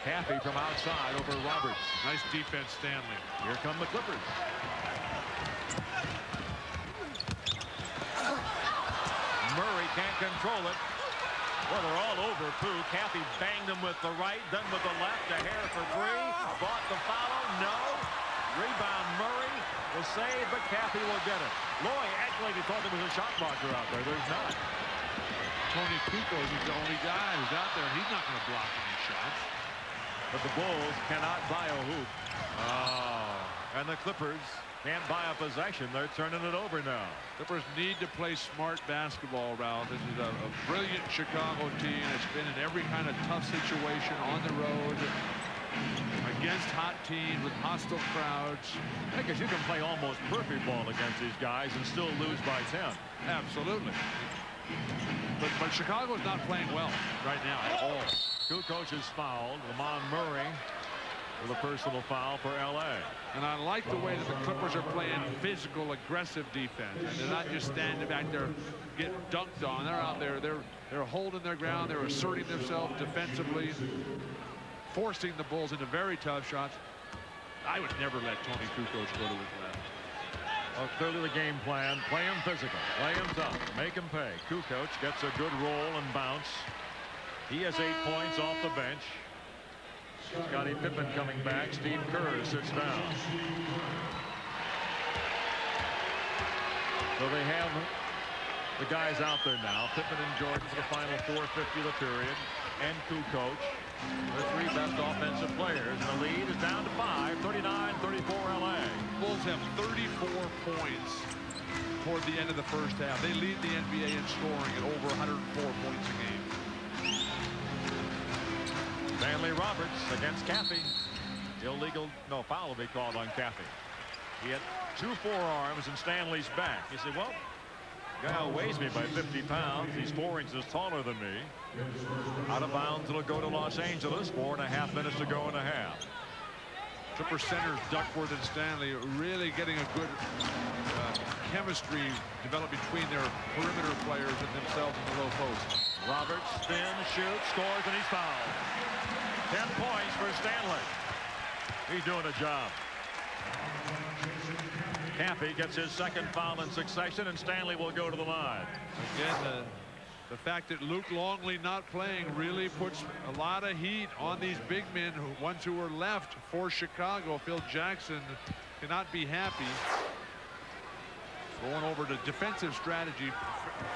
Caffey from outside over Roberts. Nice defense, Stanley. Here come the Clippers. Murray can't control it. Well, they're all over Pooh. Caffey banged him with the right, then with the left. A hair for three. Bought the follow. No. Rebound Murray. The save, but Caffey will get it. Loy acted like he thought there was a shot blocker out there. There's not. Tony Kukoc is the only guy who's out there. He's not going to block any shots. But the Bulls cannot buy a hoop. Oh, and the Clippers can't buy a possession. They're turning it over now. Clippers need to play smart basketball, Ralph. This is a brilliant Chicago team. It's been in every kind of tough situation on the road, against hot teams with hostile crowds. Because you can play almost perfect ball against these guys and still lose by 10. Absolutely. But Chicago's not playing well right now at all. Kukoc is fouled. Lamont Murray with a personal foul for L.A. And I like the way that the Clippers are playing physical, aggressive defense. And they're not just standing back there getting dunked on. They're out there. They're holding their ground. They're asserting themselves defensively, forcing the Bulls into very tough shots. I would never let Tony Kukoc go to his left. Well, clearly the game plan, play him physical, play him tough, make him pay. Kukoc gets a good roll and bounce. He has 8 points off the bench. Scottie Pippen coming back. Steve Kerr sits down. So they have the guys out there now. Pippen and Jordan for the final 4:50 of the period. And Kukoc, the three best offensive players. And the lead is down to 5, 39-34 LA. Bulls have 34 points toward the end of the first half. They lead the NBA in scoring at over 104 points a game. Stanley Roberts against Caffey. Illegal, no foul will be called on Caffey. He had 2 forearms and Stanley's back. You say, well, the guy outweighs me by 50 pounds. He's 4 inches taller than me. Out of bounds, it'll go to Los Angeles. 4.5 minutes to go in a half. Clipper centers Duckworth and Stanley really getting a good chemistry developed between their perimeter players and themselves in the low post. Roberts spins, shoots, scores, and he's fouled. 10 points for Stanley. He's doing a job. Caffey gets his second foul in succession, and Stanley will go to the line. Again, the fact that Luke Longley not playing really puts a lot of heat on these big men, ones who are left for Chicago. Phil Jackson cannot be happy. Going over to defensive strategy,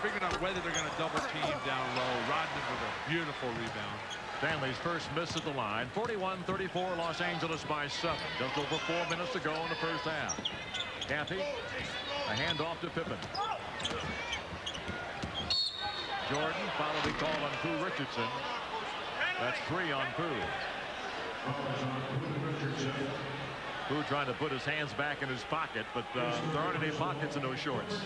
figuring out whether they're going to double team down low. Rodman with a beautiful rebound. Stanley's first miss at the line. 41-34, Los Angeles by 7. Just over 4 minutes to go in the first half. Caffey, a handoff to Pippen. Jordan, foul will be called on Pooh Richardson. That's 3 on Pooh. Pooh trying to put his hands back in his pocket, but there aren't any pockets in those shorts.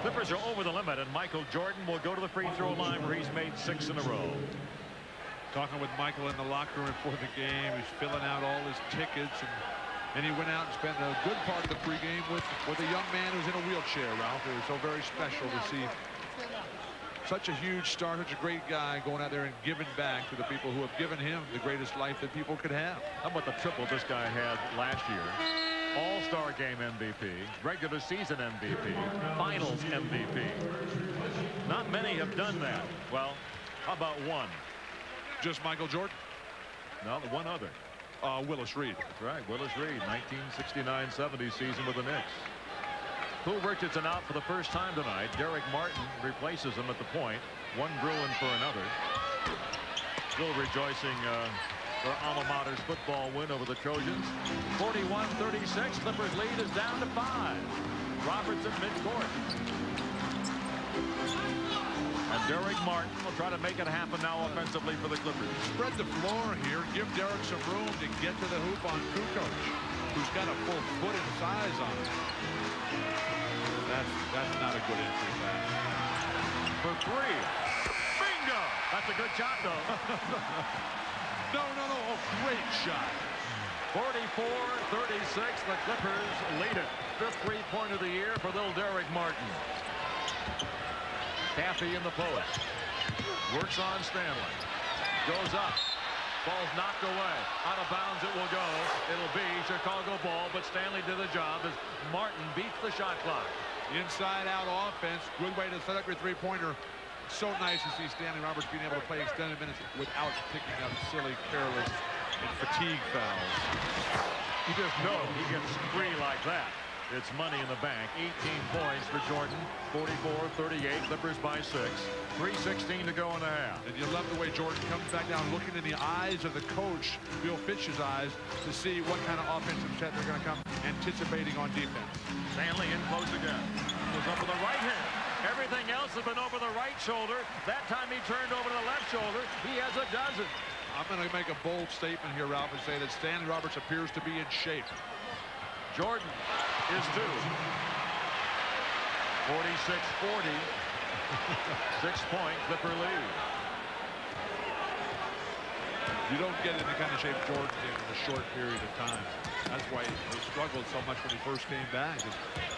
Clippers are over the limit, and Michael Jordan will go to the free throw line where he's made 6 in a row. Talking with Michael in the locker room before the game. He's filling out all his tickets, and he went out and spent a good part of the pregame with a young man who's in a wheelchair, Ralph. It was so very special to see such a huge star, such a great guy going out there and giving back to the people who have given him the greatest life that people could have. How about the triple this guy had last year? All-Star Game MVP, regular season MVP, Finals MVP. Not many have done that. Well, how about one? Just Michael Jordan? No, one other. Willis Reed. That's right, Willis Reed, 1969-70 season with the Knicks. Pooh Richardson out for the first time tonight. Derek Martin replaces him at the point. One Bruin for another. Still rejoicing their alma mater's football win over the Trojans. 41-36. Clippers lead is down to 5. Roberts at midcourt. And Derek Martin will try to make it happen now offensively for the Clippers. Spread the floor here. Give Derek some room to get to the hoop on Kukoc, who's got a full foot in size on him. That's not a good entry pass. For 3. Bingo! That's a good shot, though. No. Oh, great shot. 44-36. The Clippers lead it. 5th 3-point of the year for little Derek Martin. Caffey in the post. Works on Stanley. Goes up. Ball's knocked away. Out of bounds it will go. It'll be Chicago ball, but Stanley did the job as Martin beats the shot clock. Inside-out offense. Good way to set up your three-pointer. So nice to see Stanley Roberts being able to play extended minutes without picking up silly, careless, and fatigue fouls. You just know he gets free like that. It's money in the bank. 18 points for Jordan. 44-38. Clippers by 6. 3:16 to go in the half. And you love the way Jordan comes back down, looking in the eyes of the coach, Bill Fitch's eyes, to see what kind of offensive set they're going to come, anticipating on defense. Stanley in close again. Goes up with the right hand. Everything else has been over the right shoulder. That time he turned over to the left shoulder. He has a dozen. I'm going to make a bold statement here, Ralph, and say that Stanley Roberts appears to be in shape. Jordan is 2. 46-40. 6-point Clipper lead. You don't get in the kind of shape Jordan did in a short period of time. That's why he struggled so much when he first came back.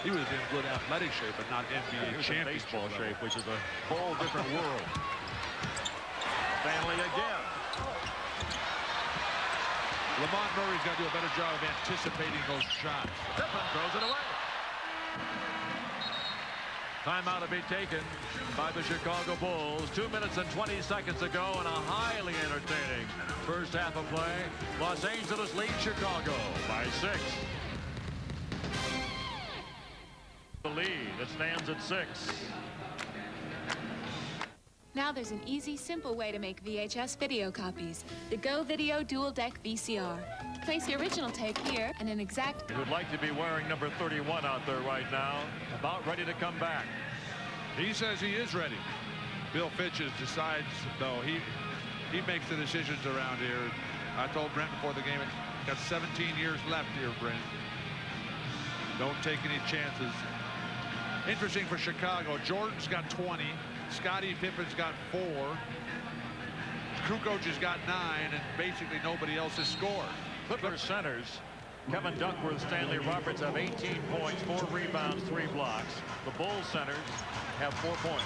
He was in good athletic shape, but not NBA championship baseball level. shape, which is a whole different world. Stanley again. Lamont Murray's got to do a better job of anticipating those shots. Pippen throws it away. Timeout to be taken by the Chicago Bulls. 2 minutes and 20 seconds to go in a highly entertaining first half of play. Los Angeles leads Chicago by 6. The lead, it stands at 6. Now there's an easy, simple way to make VHS video copies. The Go Video Dual Deck VCR. Place the original tape here and an exact... He would like to be wearing number 31 out there right now. About ready to come back. He says he is ready. Bill Fitch decides, though, he makes the decisions around here. I told Brent before the game, got 17 years left here, Brent. Don't take any chances. Interesting for Chicago. Jordan's got 20. Scottie Pippen's got 4. Kukoc has got 9, and basically nobody else has scored. Clippers centers, Kevin Duckworth, Stanley Roberts have 18 points, 4 rebounds, 3 blocks. The Bulls centers have 4 points.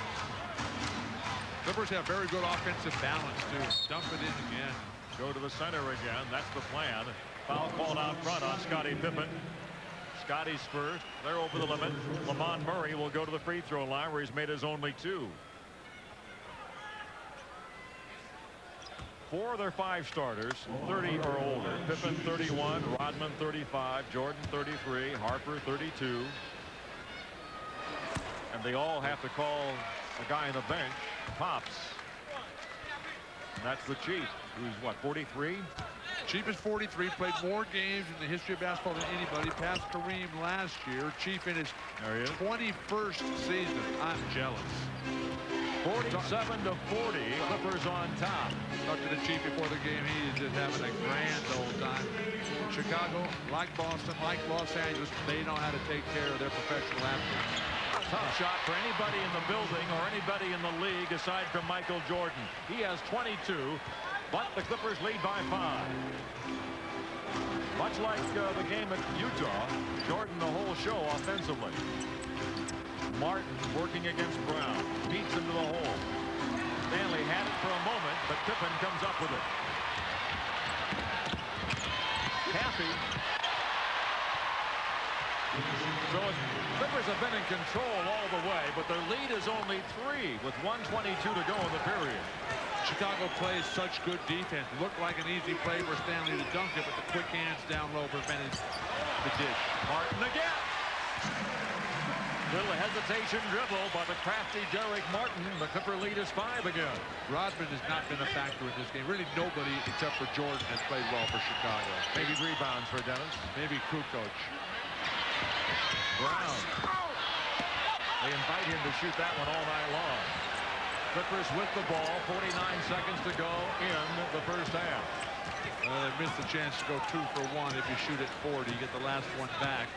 Clippers have very good offensive balance, too. Dump it in again. Go to the center again. That's the plan. Foul called out front on Scottie Pippen. Scottie's first. They're over the limit. Lamont Murray will go to the free throw line where he's made his only 2. 4 of their 5 starters, 30 or older. Pippen 31, Rodman 35, Jordan 33, Harper 32. And they all have to call a guy on the bench, Pops. And that's the Chief, who's what, 43? Chief is 43, played more games in the history of basketball than anybody. Passed Kareem last year. Chief in his 21st season. I'm jealous. 47-40, Clippers on top. Talked to the Chief before the game. He is just having a grand old time. Chicago, like Boston, like Los Angeles, they know how to take care of their professional athletes. Tough shot for anybody in the building or anybody in the league aside from Michael Jordan. He has 22, but the Clippers lead by 5. Much like the game at Utah, Jordan the whole show offensively. Martin working against Brown. Beats into the hole. Stanley had it for a moment, but Pippen comes up with it. Caffey. So Clippers have been in control all the way, but their lead is only 3 with 1:22 to go in the period. Chicago plays such good defense. Looked like an easy play for Stanley to dunk it, but the quick hands down low prevented the dish. Martin again. Little hesitation dribble by the crafty Derek Martin. The Clipper lead is 5 again. Rodman has not been a factor in this game. Really nobody except for Jordan has played well for Chicago. Maybe rebounds for Dennis. Maybe Kukoc. Brown. They invite him to shoot that one all night long. Clippers with the ball. 49 seconds to go in the first half. They missed the chance to go 2 for 1. If you shoot at 40, you get the last one back.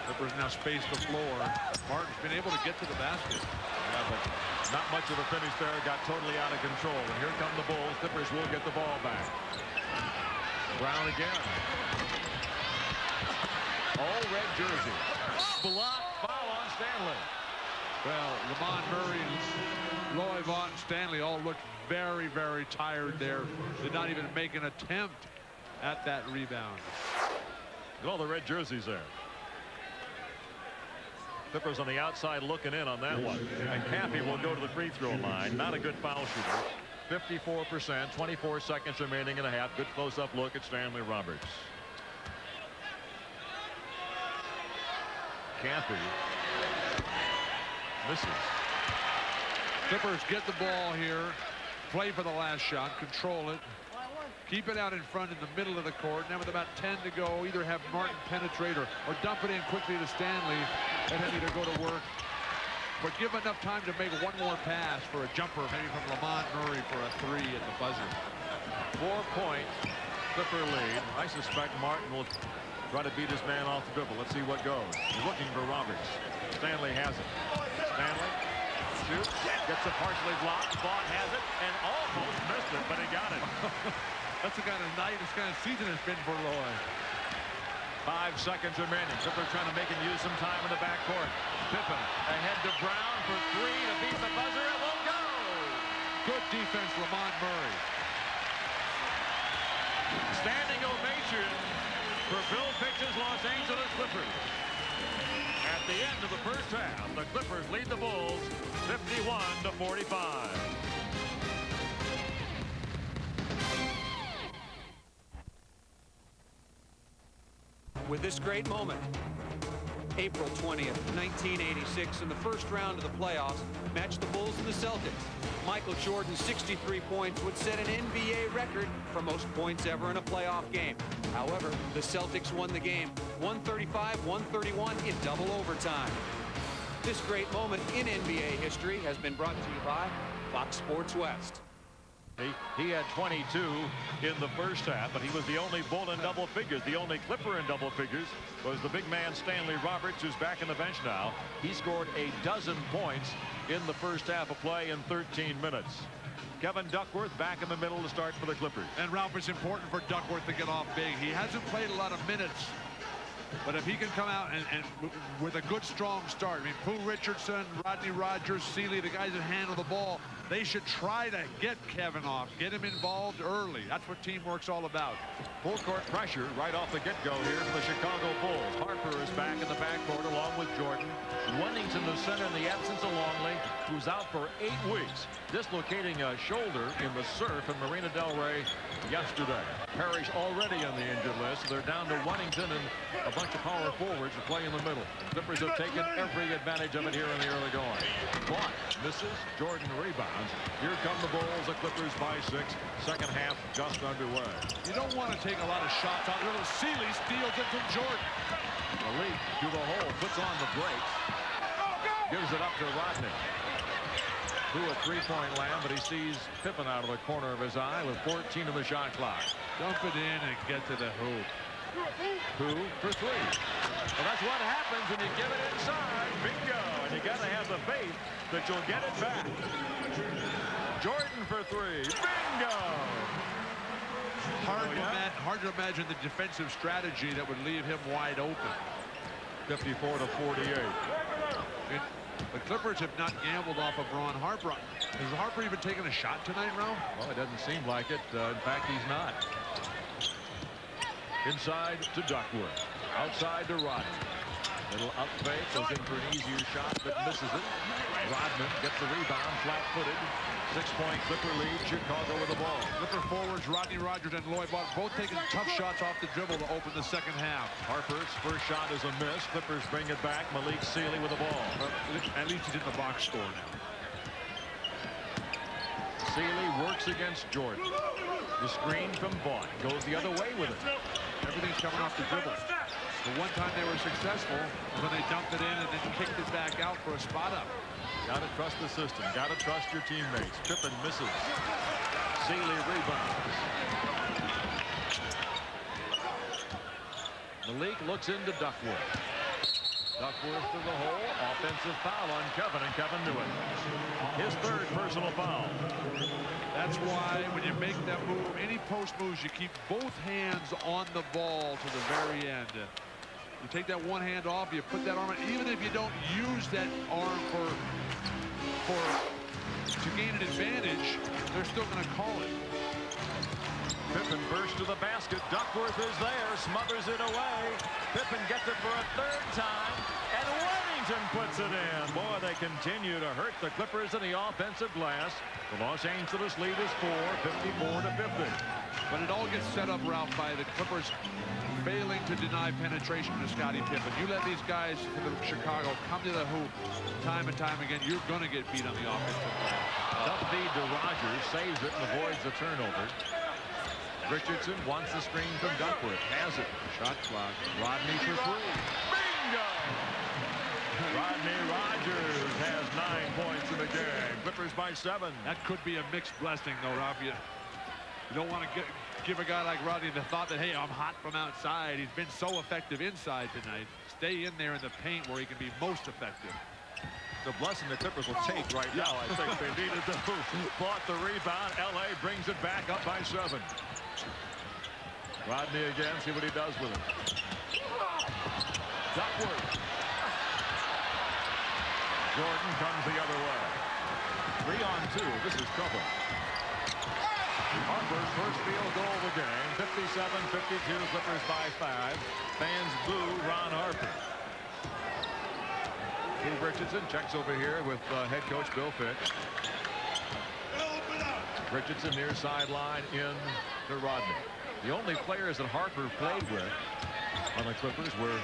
Clippers now space the floor. Martin's been able to get to the basket. Yeah, but not much of a finish there. Got totally out of control. And here come the Bulls. Clippers will get the ball back. Brown again. All red jersey. Block foul on Stanley. Well, Lamont Murray and Loy Vaughn Stanley all looked very, very tired there. Did not even make an attempt at that rebound. Look at all the red jerseys there. Clippers on the outside looking in on that one. And Cappy will go to the free throw line. Not a good foul shooter. 54%, 24 seconds remaining in a half. Good close-up look at Stanley Roberts. Cappy misses. Clippers get the ball here. Play for the last shot. Control it. Keep it out in front in the middle of the court. Now with about 10 to go, either have Martin penetrate or dump it in quickly to Stanley and then either go to work. But give enough time to make one more pass for a jumper, maybe from Lamont Murray for a 3 at the buzzer. 4-point Clipper lead. I suspect Martin will try to beat his man off the dribble. Let's see what goes. He's looking for Roberts. Stanley has it. Stanley shoots, gets it partially blocked. Vaughn has it and almost missed it, but he got it. That's the kind of night, this kind of season it's been for Loy. 5 seconds remaining. Clipper trying to make him use some time in the backcourt. Pippen ahead to Brown for 3 to beat the buzzer. It won't go. Good defense, Lamont Murray. Standing ovation for Bill Pitch's Los Angeles Clippers. At the end of the first half, the Clippers lead the Bulls 51-45. With this great moment, April 20th, 1986, in the first round of the playoffs, matched the Bulls and the Celtics. Michael Jordan's 63 points would set an NBA record for most points ever in a playoff game. However, the Celtics won the game 135-131 in double overtime. This great moment in NBA history has been brought to you by Fox Sports West. He had 22 in the first half, but he was the only Bull in double figures. The only Clipper in double figures was the big man Stanley Roberts, who's back in the bench now. He scored a dozen points in the first half of play in 13 minutes. Kevin Duckworth back in the middle to start for the Clippers. And Ralph, it's important for Duckworth to get off big. He hasn't played a lot of minutes, but if he can come out and with a good strong start, I mean, Pooh Richardson, Rodney Rogers, Seeley, the guys that handle the ball, they should try to get Kevin off, get him involved early. That's what teamwork's all about. Full court pressure right off the get-go here for the Chicago Bulls. Harper is back in the backcourt along with Jordan. Wennington the center in the absence of Longley, who's out for 8 weeks, dislocating a shoulder in the surf in Marina del Rey yesterday. Parrish already on the injured list. They're down to Wennington and a bunch of power forwards to play in the middle. Clippers have taken every advantage of it here in the early going. Vaughn misses. Jordan rebounds. Here come the Bulls. The Clippers by 6. Second half just underway. You don't want to take a lot of shots out. Little Seeley steals it from Jordan. Malik to the hole, puts on the brakes. Gives it up to Rodney. To a three-point land, but he sees Pippen out of the corner of his eye with 14 in the shot clock. Dump it in and get to the hoop. Who for 3. Well, that's what happens when you give it inside. Bingo. And you got to have the faith that you'll get it back. Jordan for 3. Bingo. Hard to imagine the defensive strategy that would leave him wide open. 54-48. The Clippers have not gambled off of Ron Harper. Has Harper even taken a shot tonight, Ralph? Well, it doesn't seem like it. In fact, he's not. Inside to Duckworth. Outside to Rodman. Little up fake. Goes in for an easier shot, but misses it. Rodman gets the rebound, flat-footed. 6-point Clipper lead. Chicago with the ball. Clipper forwards Rodney Rogers and Lloyd Bart both taking tough shots off the dribble to open the second half. Harper's first shot is a miss. Clippers bring it back. Malik Seeley with the ball. At least he's in the box score now. Seeley works against Jordan. The screen from Vaughn goes the other way with it. Everything's coming off the dribble. The one time they were successful was when they dumped it in and then kicked it back out for a spot up. Got to trust the system. Got to trust your teammates. Pippen misses. Seeley rebounds. Malik looks into Duckworth. Duckworth to the hole. Offensive foul on Kevin, and Kevin knew it. His third personal foul. That's why when you make that move, any post moves, you keep both hands on the ball to the very end. You take that one hand off, you put that arm, even if you don't use that arm to gain an advantage, they're still going to call it. Pippen bursts to the basket. Duckworth is there, smothers it away. Pippen gets it for a third time, and Richardson puts it in. Boy, they continue to hurt the Clippers in the offensive glass. The Los Angeles lead is 54-50. But it all gets set up, Ralph, by the Clippers failing to deny penetration to Scottie Pippen. You let these guys from Chicago come to the hoop time and time again, you're going to get beat on the offensive glass. Tough feed to Rogers, saves it and avoids the turnover. Richardson wants the screen from Duckworth. Has it. Shot clock. Rodney for three. Bingo! Rodney Rogers has 9 points in the game. Clippers by 7. That could be a mixed blessing, though, Ralph. You don't want to give a guy like Rodney the thought that, hey, I'm hot from outside. He's been so effective inside tonight. Stay in there in the paint where he can be most effective. The blessing the Clippers will take right now. I think they needed to bought the rebound. LA brings it back up by 7. Rodney again, see what he does with it. Duckworth. Jordan comes the other way. 3-on-2. This is trouble. Harper's first field goal of the game. 57-52. Clippers by 5. Fans boo Ron Harper. Steve Richardson checks over here with head coach Bill Fitch. Richardson near sideline in to Rodney. The only players that Harper played with on the Clippers were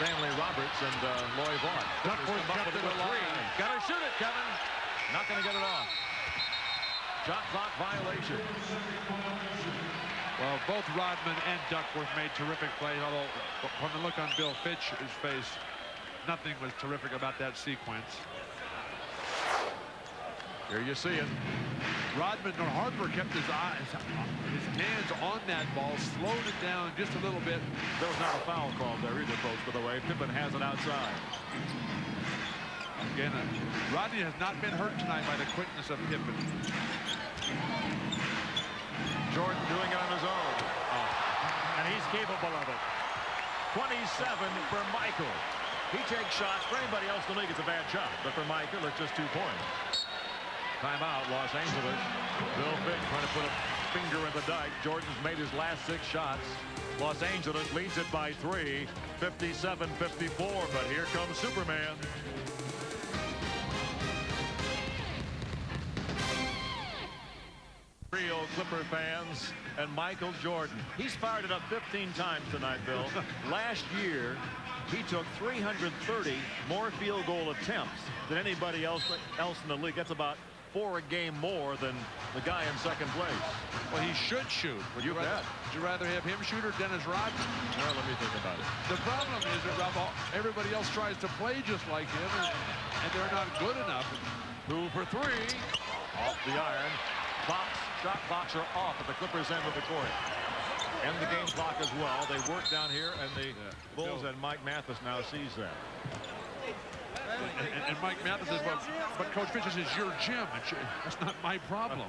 Stanley Roberts and Loy Vaught. Duckworth kept it alive. Gotta shoot it, Kevin. Not gonna get it off. Shot clock violation. Well, both Rodman and Duckworth made terrific plays, although from the look on Bill Fitch's face, nothing was terrific about that sequence. Here you see it. Rodman or Harper kept his hands on that ball, slowed it down just a little bit. There was not a foul called there either, folks, by the way. Pippen has it outside. Again, Rodney has not been hurt tonight by the quickness of Pippen. Jordan doing it on his own. And he's capable of it. 27 for Michael. He takes shots. For anybody else in the league, it's a bad shot. But for Michael, it's just 2 points. Timeout, Los Angeles. Bill Fitch trying to put a finger in the dike. Jordan's made his last 6 shots. Los Angeles leads it by 3, 57-54. But here comes Superman. Real Clipper fans and Michael Jordan. He's fired it up 15 times tonight, Bill. Last year, he took 330 more field goal attempts than anybody else in the league. That's about 4 a game more than the guy in second place. Well, he should shoot. Would you rather have him shoot or Dennis Rodman? Well, let me think about it. The problem is that everybody else tries to play just like him, and they're not good enough. 2 for 3. Off the iron. Shot clocks are off at the Clippers end of the court. And the game clock as well. They work down here, and the Bulls and Mike Mathis now sees that. And Mike Mathis says, but Coach Fitch says, it's your gym. That's not my problem.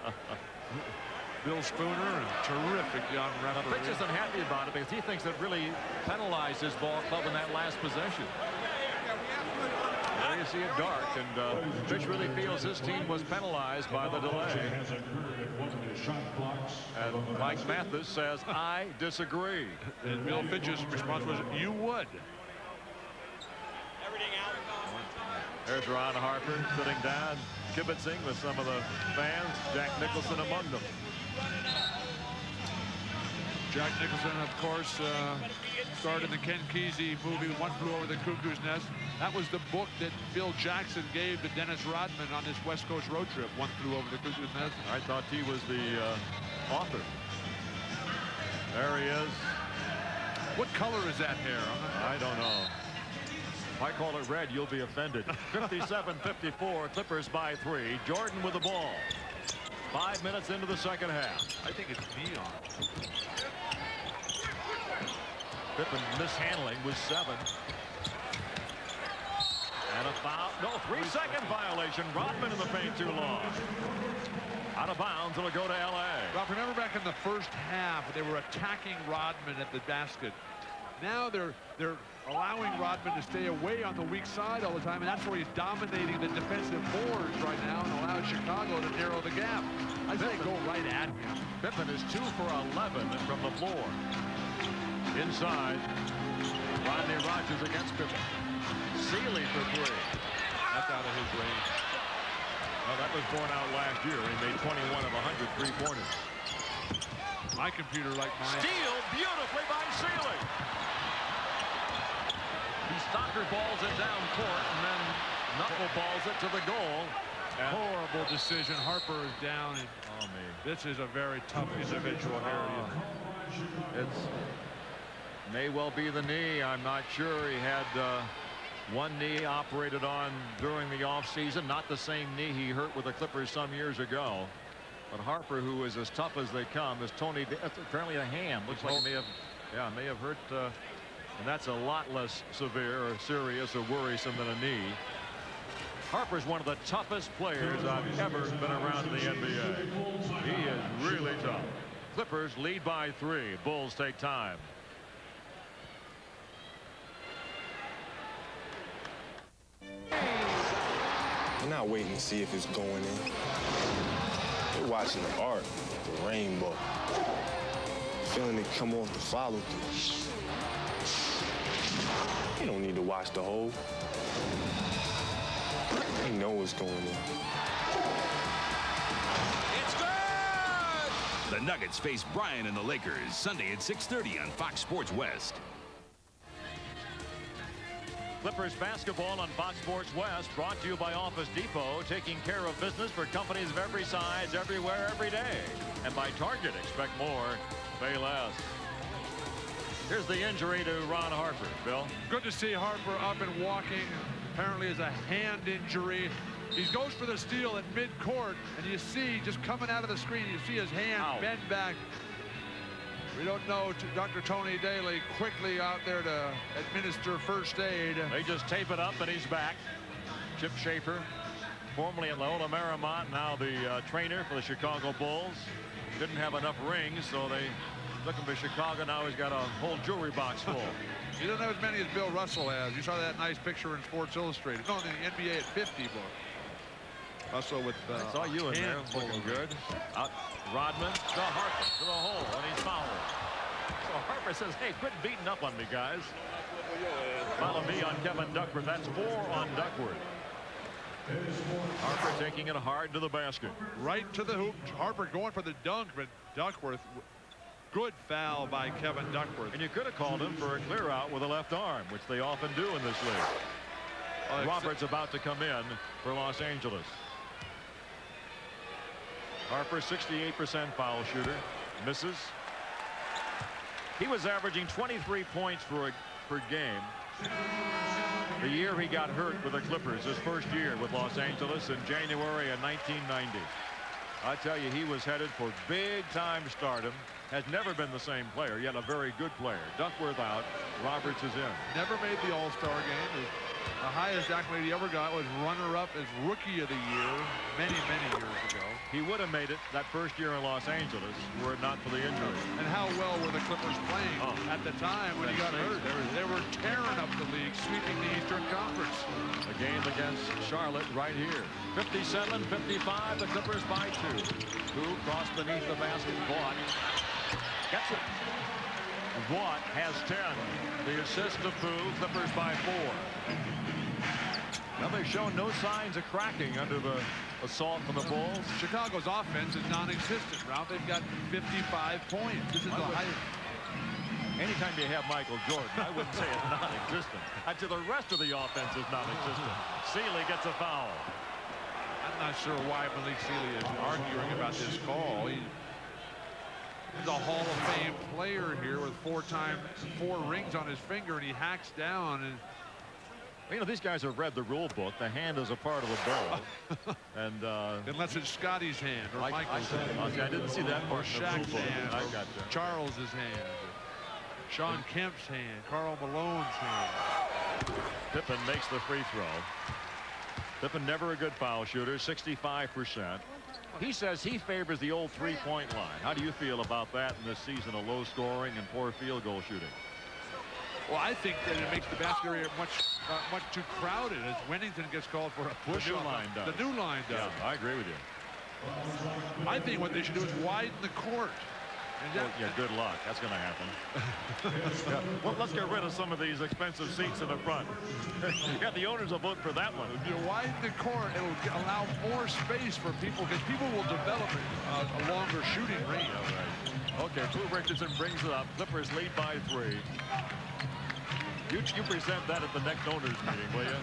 Bill Spooner, a terrific young referee. Now, Fitch isn't happy about it because he thinks it really penalized his ball club in that last possession. There you see it dark, and Fitch really feels his team was penalized by the delay. And Mike Mathis says, I disagree. And Bill Fitch's response was, you would. There's Ron Harper sitting down, kibitzing with some of the fans. Jack Nicholson among them. Jack Nicholson, of course, starred in the Ken Kesey movie, One Flew Over the Cuckoo's Nest. That was the book that Phil Jackson gave to Dennis Rodman on this West Coast road trip, One Flew Over the Cuckoo's Nest. I thought he was the author. There he is. What color is that hair? I don't know. If I call it red, you'll be offended. 57-54, Clippers by 3. Jordan with the ball. 5 minutes into the second half. I think it's neon. Pippen mishandling with 7. And a foul. No, 3-second violation. Rodman in the paint too long. Out of bounds. It'll go to L.A. Ralph, remember back in the first half, they were attacking Rodman at the basket. Now they're allowing Rodman to stay away on the weak side all the time, and that's where he's dominating the defensive boards right now and allows Chicago to narrow the gap. I say go right at him. Pippen is 2 for 11 from the floor. Inside. Rodney Rogers against Pippen. Sealy for three. That's out of his range. Well, that was borne out last year. He made 21 of 100 3-pointers. My computer, like mine. Steal beautifully by Sealy. He soccer balls it down court and then knuckleballs it to the goal. And Horrible decision. Harper is down. And oh, me. this is a very tough individual here. It's may well be the knee. I'm not sure. He had one knee operated on during the offseason. Not the same knee he hurt with the Clippers some years ago. But Harper, who is as tough as they come, is Tony. That's apparently a hand. Looks like it may have hurt. And that's a lot less severe or serious or worrisome than a knee. Harper's one of the toughest players I've ever been around in the NBA. He is really tough. Clippers lead by 3. Bulls take time. They're not waiting to see if it's going in. They're watching the arc, the rainbow. Feeling it come off the follow through. You don't need to watch the hole. They know what's going in. It's good! The Nuggets face Bryant and the Lakers Sunday at 6:30 on Fox Sports West. Clippers basketball on Fox Sports West, brought to you by Office Depot, taking care of business for companies of every size, everywhere, every day. And by Target, expect more, pay less. Here's the injury to Ron Harper. Bill? Good to see Harper up and walking. Apparently is a hand injury. He goes for the steal at midcourt, and you see just coming out of the screen, you see his hand bend back. We don't know. Dr. Tony Daly quickly out there to administer first aid. They just tape it up and he's back. Chip Schaefer, formerly at Loyola Marymount, now the trainer for the Chicago Bulls. Didn't have enough rings, so they took him to Chicago. Now he's got a whole jewelry box full. He doesn't have as many as Bill Russell has. You saw that nice picture in Sports Illustrated. No, in the NBA at 50 book. Russell with I saw you in there looking good. Out Rodman to Harper to the hole, and he's fouled. So Harper says, hey, quit beating up on me, guys. Follow me on Kevin Duckworth. That's 4 on Duckworth. Harper taking it hard to the basket. Right to the hoop. Harper going for the dunk, but Duckworth, good foul by Kevin Duckworth. And you could have called him for a clear out with a left arm, which they often do in this league. Roberts about to come in for Los Angeles. Harper, 68% foul shooter, misses. He was averaging 23 points per game the year he got hurt with the Clippers, his first year with Los Angeles in January of 1990. I tell you, he was headed for big-time stardom. Has never been the same player, yet a very good player. Duckworth out, Roberts is in. Never made the All-Star game. The highest accolade he ever got was runner-up as Rookie of the Year many, many years ago. He would have made it that first year in Los Angeles were it not for the injury. And how well were the Clippers playing at the time when he got hurt? They were tearing up the league, sweeping the Eastern Conference. A game against Charlotte right here. 57-55, the Clippers by 2. Who crossed beneath the basket? Vaught gets it. Vaught has 10. The assist to Fu. Clippers by 4. Now they've shown no signs of cracking under the assault from the Bulls. Chicago's offense is non-existent. Ralph, they've got 55 points. This is the highest. Anytime you have Michael Jordan, I wouldn't say it's non-existent. Until the rest of the offense is non-existent. Sealy gets a foul. I'm not sure why Malik Sealy is arguing about this call. He's a Hall of Fame player here with 4 rings on his finger, and he hacks down. And you know, these guys have read the rule book. The hand is a part of the ball. And unless it's Scotty's hand or Michael's hand. I didn't see that part or in the rule Shaq's book. hand, I or got you. Charles's hand, Sean Kemp's hand, Karl Malone's hand. Pippen makes the free throw. Pippen never a good foul shooter, 65%. He says he favors the old three-point line. How do you feel about that in this season of low scoring and poor field goal shooting? Well, I think that it makes the basket area much too crowded as Wennington gets called for a push. The new line does. The new line does. Yeah, I agree with you. I think what they should do is widen the court Well, yeah, good luck. That's going to happen. Yeah. Well, let's get rid of some of these expensive seats in the front. Yeah, the owners will vote for that one. If you widen the court, it will allow more space for people, because people will develop a longer shooting range. Yeah, right. Okay, Pooh Richardson brings it up. Clippers lead by 3. You present that at the next owners meeting, will you?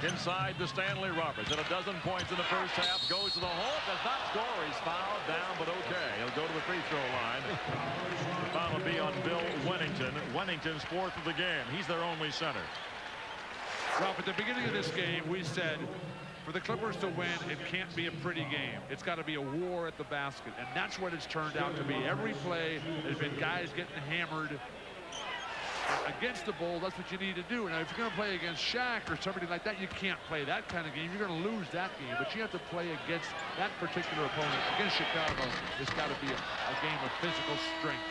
Inside to Stanley Roberts. At 12 points in the first half. Goes to the hole. Does not score. He's fouled down, but okay. He'll go to the free throw line. The foul will be on Bill Wennington. Wennington's 4th of the game. He's their only center. Ralph, at the beginning of this game, we said for the Clippers to win, it can't be a pretty game. It's got to be a war at the basket, and that's what it's turned out to be. Every play, there's been guys getting hammered. Against the Bulls, that's what you need to do. Now, if you're going to play against Shaq or somebody like that, you can't play that kind of game. You're going to lose that game, but you have to play against that particular opponent. Against Chicago, it's got to be a game of physical strength.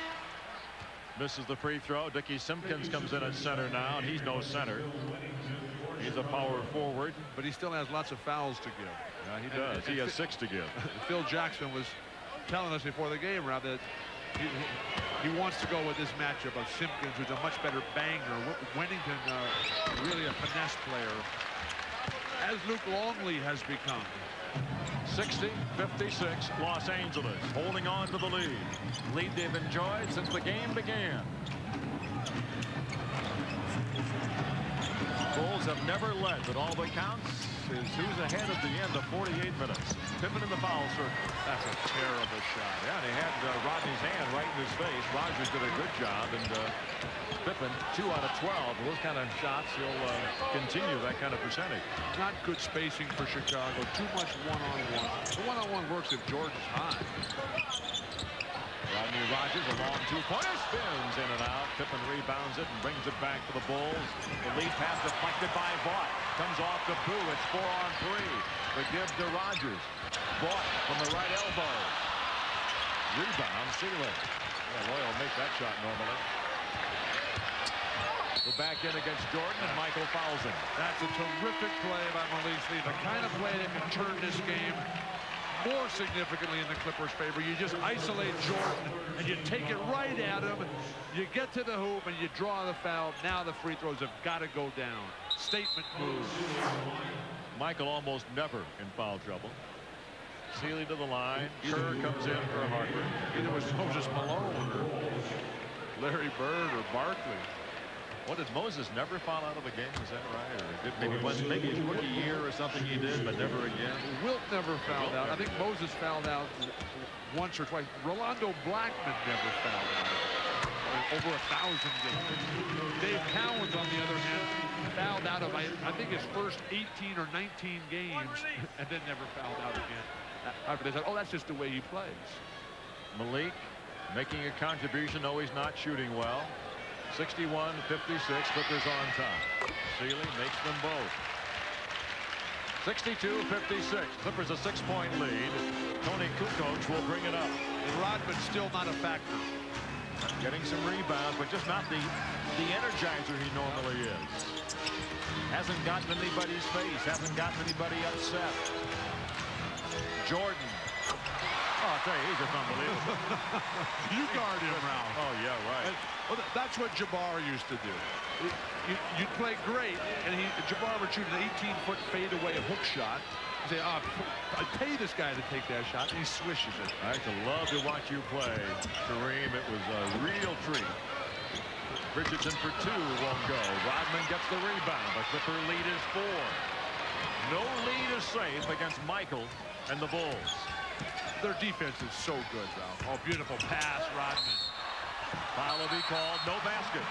Misses the free throw. Dickie Simpkins comes in at center now, and he's no center. He's a power forward. But he still has lots of fouls to give. Yeah, he does. He has 6 to give. Phil Jackson was telling us before the game, Rob, that he wants to go with this matchup of Simpkins, who's a much better banger. Wennington, really a finesse player, as Luke Longley has become. 60-56, Los Angeles holding on to the lead. Lead they've enjoyed since the game began. Bulls have never led, but all that counts is who's ahead at the end of 48 minutes. Pippen in the foul circle. That's a terrible shot. Yeah, and he had Rodney's hand right in his face. Rogers did a good job, and Pippen 2 out of 12. Those kind of shots, he'll continue that kind of percentage. Not good spacing for Chicago. Too much one-on-one. The one-on-one works if Jordan's high. Rodney Rogers, a long 2-pointer, spins in and out. Pippen rebounds it and brings it back to the Bulls. The lead pass deflected by Vaught. Comes off to Pooh. It's 4-on-3. The give to Rogers. Vaught from the right elbow. Rebound, Sealy. Yeah, Loyal will make that shot normally. The back in against Jordan, and Michael fouls him. That's a terrific play by Malik Lee. The kind of play that can turn this game more significantly in the Clippers' favor. You just isolate Jordan, and you take it right at him. You get to the hoop, and you draw the foul. Now the free throws have got to go down. Statement move. Michael almost never in foul trouble. Sealy to the line. Kerr comes in for Harper. Either was Moses Malone or Larry Bird or Barkley. What, did Moses never foul out of a game? Is that right? Or did maybe his rookie year or something he did, but never again? Wilt never fouled out. I think Moses fouled out once or twice. Rolando Blackman never fouled out. Over 1,000 games. Dave Cowens, on the other hand, fouled out of, I think, his first 18 or 19 games, and then never fouled out again. After they said, oh, that's just the way he plays. Malik making a contribution, though he's not shooting well. 61-56, Clippers on top. Sealy makes them both. 62-56, Clippers a 6-point lead. Tony Kukoc will bring it up. And Rodman's still not a factor. Getting some rebounds, but just not the energizer he normally is. Hasn't gotten anybody's face, hasn't gotten anybody upset. Jordan. Oh, I'll tell you, he's just unbelievable. You guard him, Ralph. Oh, yeah, right. Well, that's what Jabbar used to do. You'd play great, and Jabbar would shoot an 18-foot fadeaway hook shot. He'd say, oh, I'd pay this guy to take that shot, and he swishes it. I used to love to watch you play, Kareem. It was a real treat. Richardson for 2 won't go. Rodman gets the rebound. The Clipper lead is 4. No lead is safe against Michael and the Bulls. Their defense is so good, Ralph. Oh, beautiful pass, Rodman. Foul will be called. No basket.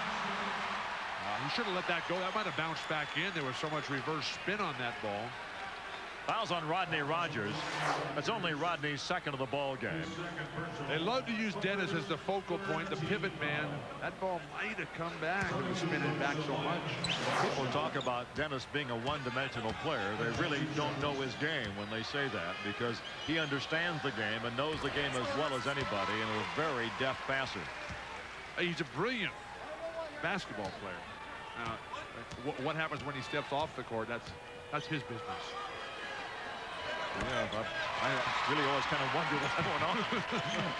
He should have let that go. That might have bounced back in. There was so much reverse spin on that ball. Fouls on Rodney Rogers. It's only Rodney's second of the ball game. They love to use Dennis as the focal point, the pivot man. That ball might have come back. It was spinning back so much. People talk about Dennis being a one-dimensional player. They really don't know his game when they say that, because he understands the game and knows the game as well as anybody, and is a very deft passer. He's a brilliant basketball player. What happens when he steps off the court, that's his business. Yeah, I really always kind of wonder what's going on.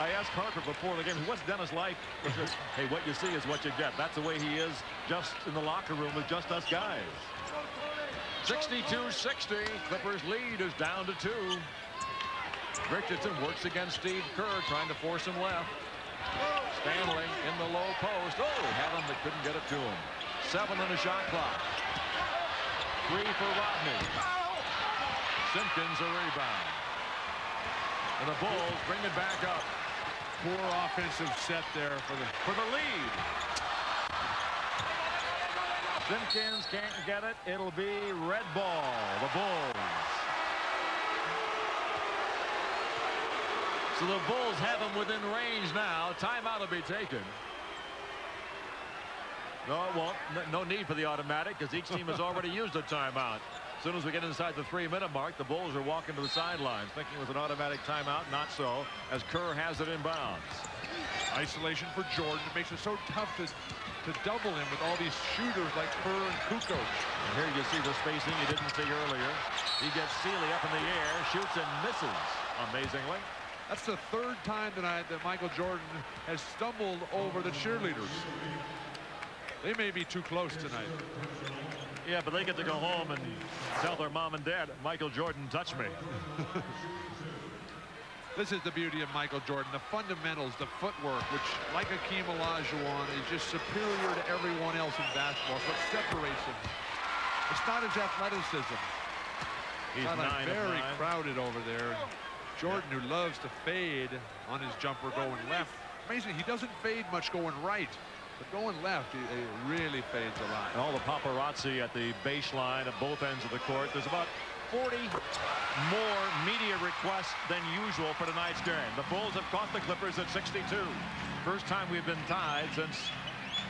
I asked Harper before the game, what's Dennis like? He says, hey, what you see is what you get. That's the way he is just in the locker room with just us guys. 62-60. Clippers lead is down to 2. Richardson works against Steve Kerr, trying to force him left. Stanley in the low post. Oh, had him but couldn't get it to him. 7 on the shot clock. 3 for Rodney. Simpkins a rebound. And the Bulls bring it back up. Poor offensive set there for the lead. Simpkins can't get it. It'll be red ball. The Bulls. So the Bulls have him within range now. Timeout will be taken. No, it won't. No need for the automatic because each team has already used a timeout. As soon as we get inside the 3-minute mark, the Bulls are walking to the sidelines, thinking it was an automatic timeout. Not so, as Kerr has it in bounds. isolation for Jordan. It makes it so tough to double him with all these shooters like Kerr and Kukoc. And here you see the spacing you didn't see earlier. He gets Sealy up in the air, shoots and misses, amazingly. That's the 3rd time tonight that Michael Jordan has stumbled over the cheerleaders. They may be too close tonight. Yeah, but they get to go home and tell their mom and dad, Michael Jordan touched me. This is the beauty of Michael Jordan. The fundamentals, the footwork, which, like Hakeem Olajuwon, is just superior to everyone else in basketball. It's what separates him. It's not his athleticism. He's very crowded over there. Jordan, who loves to fade on his jumper going left. Amazing, he doesn't fade much going right. But going left, he really fades a lot. And all the paparazzi at the baseline at both ends of the court. There's about 40 more media requests than usual for tonight's game. The Bulls have caught the Clippers at 62. First time we've been tied since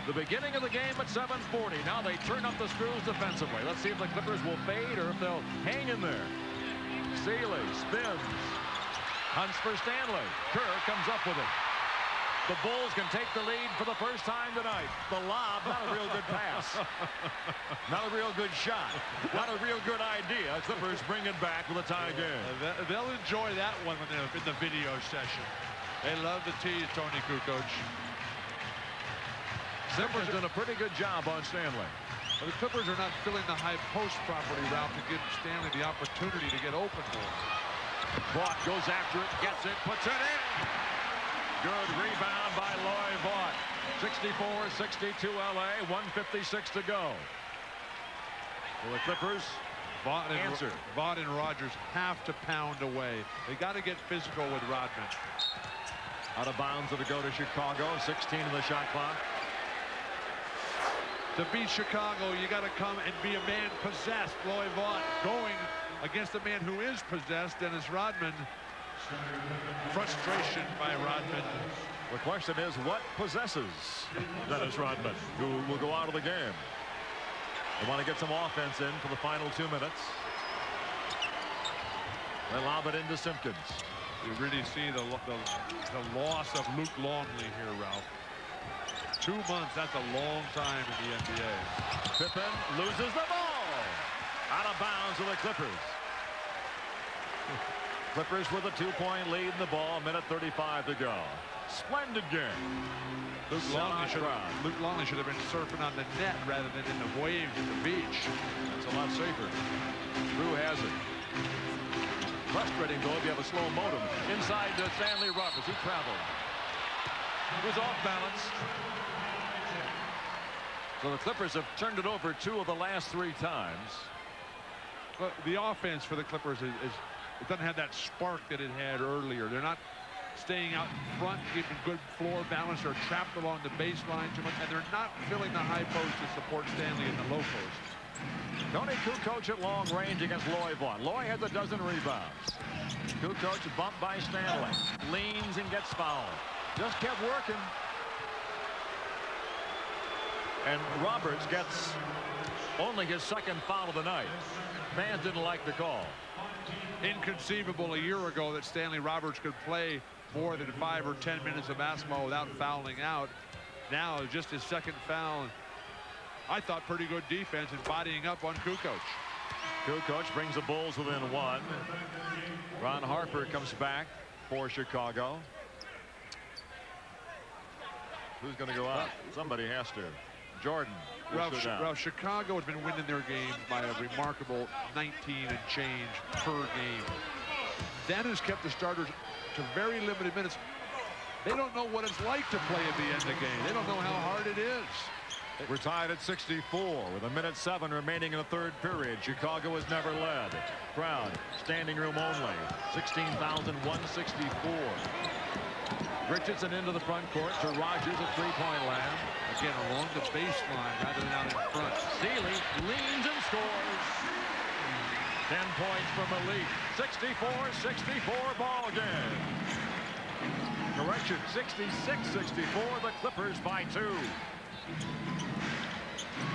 the beginning of the game at 7:40. Now they turn up the screws defensively. Let's see if the Clippers will fade or if they'll hang in there. Sealy spins. Hunts for Stanley. Kerr comes up with it. The Bulls can take the lead for the first time tonight. The lob, not a real good pass. Not a real good shot. Not a real good idea. Clippers bring it back with a tie game. They'll enjoy that one when they're in the video session. They love to tease Tony Kukoc. Clippers done a pretty good job on Stanley. But the Clippers are not filling the high post property route to give Stanley the opportunity to get open more. Vaught goes after it, gets it, puts it in. Good rebound by Loy Vaught. 64-62 LA, 1:56 to go. Well, the Clippers answer. Vaught and Rogers have to pound away. They got to get physical with Rodman. Out of bounds to go to Chicago. 16 in the shot clock. To beat Chicago, you got to come and be a man possessed. Loy Vaught going against a man who is possessed, Dennis Rodman. Frustration by Rodman. The question is, what possesses Dennis Rodman, who will go out of the game? They want to get some offense in for the final 2 minutes. They lob it into Simpkins. You really see the loss of Luke Longley here, Ralph. 2 months, that's a long time in the NBA. Pippen loses the ball. Out of bounds to the Clippers. Clippers with a 2-point lead in the ball. 1:35 to go. Splendid game. Luke Longley should have been surfing on the net rather than in the waves at the beach. That's a lot safer. Drew has it. Frustrating, though, if you have a slow modem. Inside to Stanley Roberts, who traveled. He was off balance. So the Clippers have turned it over 2 of the last 3 times. But the offense for the Clippers it doesn't have that spark that it had earlier. They're not staying out in front, keeping good floor balance. They're trapped along the baseline too much, and they're not filling the high post to support Stanley in the low post. Tony Kukoc at long range against Loy Vaught. Loy has a dozen rebounds. Kukoc bumped by Stanley. Leans and gets fouled. Just kept working. And Roberts gets only his 2nd foul of the night. Fans didn't like the call. Inconceivable a year ago that Stanley Roberts could play more than 5 or 10 minutes of basketball without fouling out. Now just his 2nd foul. I thought pretty good defense and bodying up on Kukoc. Kukoc brings the Bulls within 1. Ron Harper comes back for Chicago. Who's going to go out? Somebody has to. Jordan. Well, Chicago has been winning their games by a remarkable 19 and change per game. That has kept the starters to very limited minutes. They don't know what it's like to play at the end of the game. They don't know how hard it is. We're tied at 64 with 1:07 remaining in the third period. Chicago has never led. Crowd, standing room only. 16,164. Richardson into the front court to Rogers at three-point land. Again, along the baseline rather than out in front. Sealy leans and scores. 10 points from Elite. 64-64 ball game. Correction, 66-64. The Clippers by 2.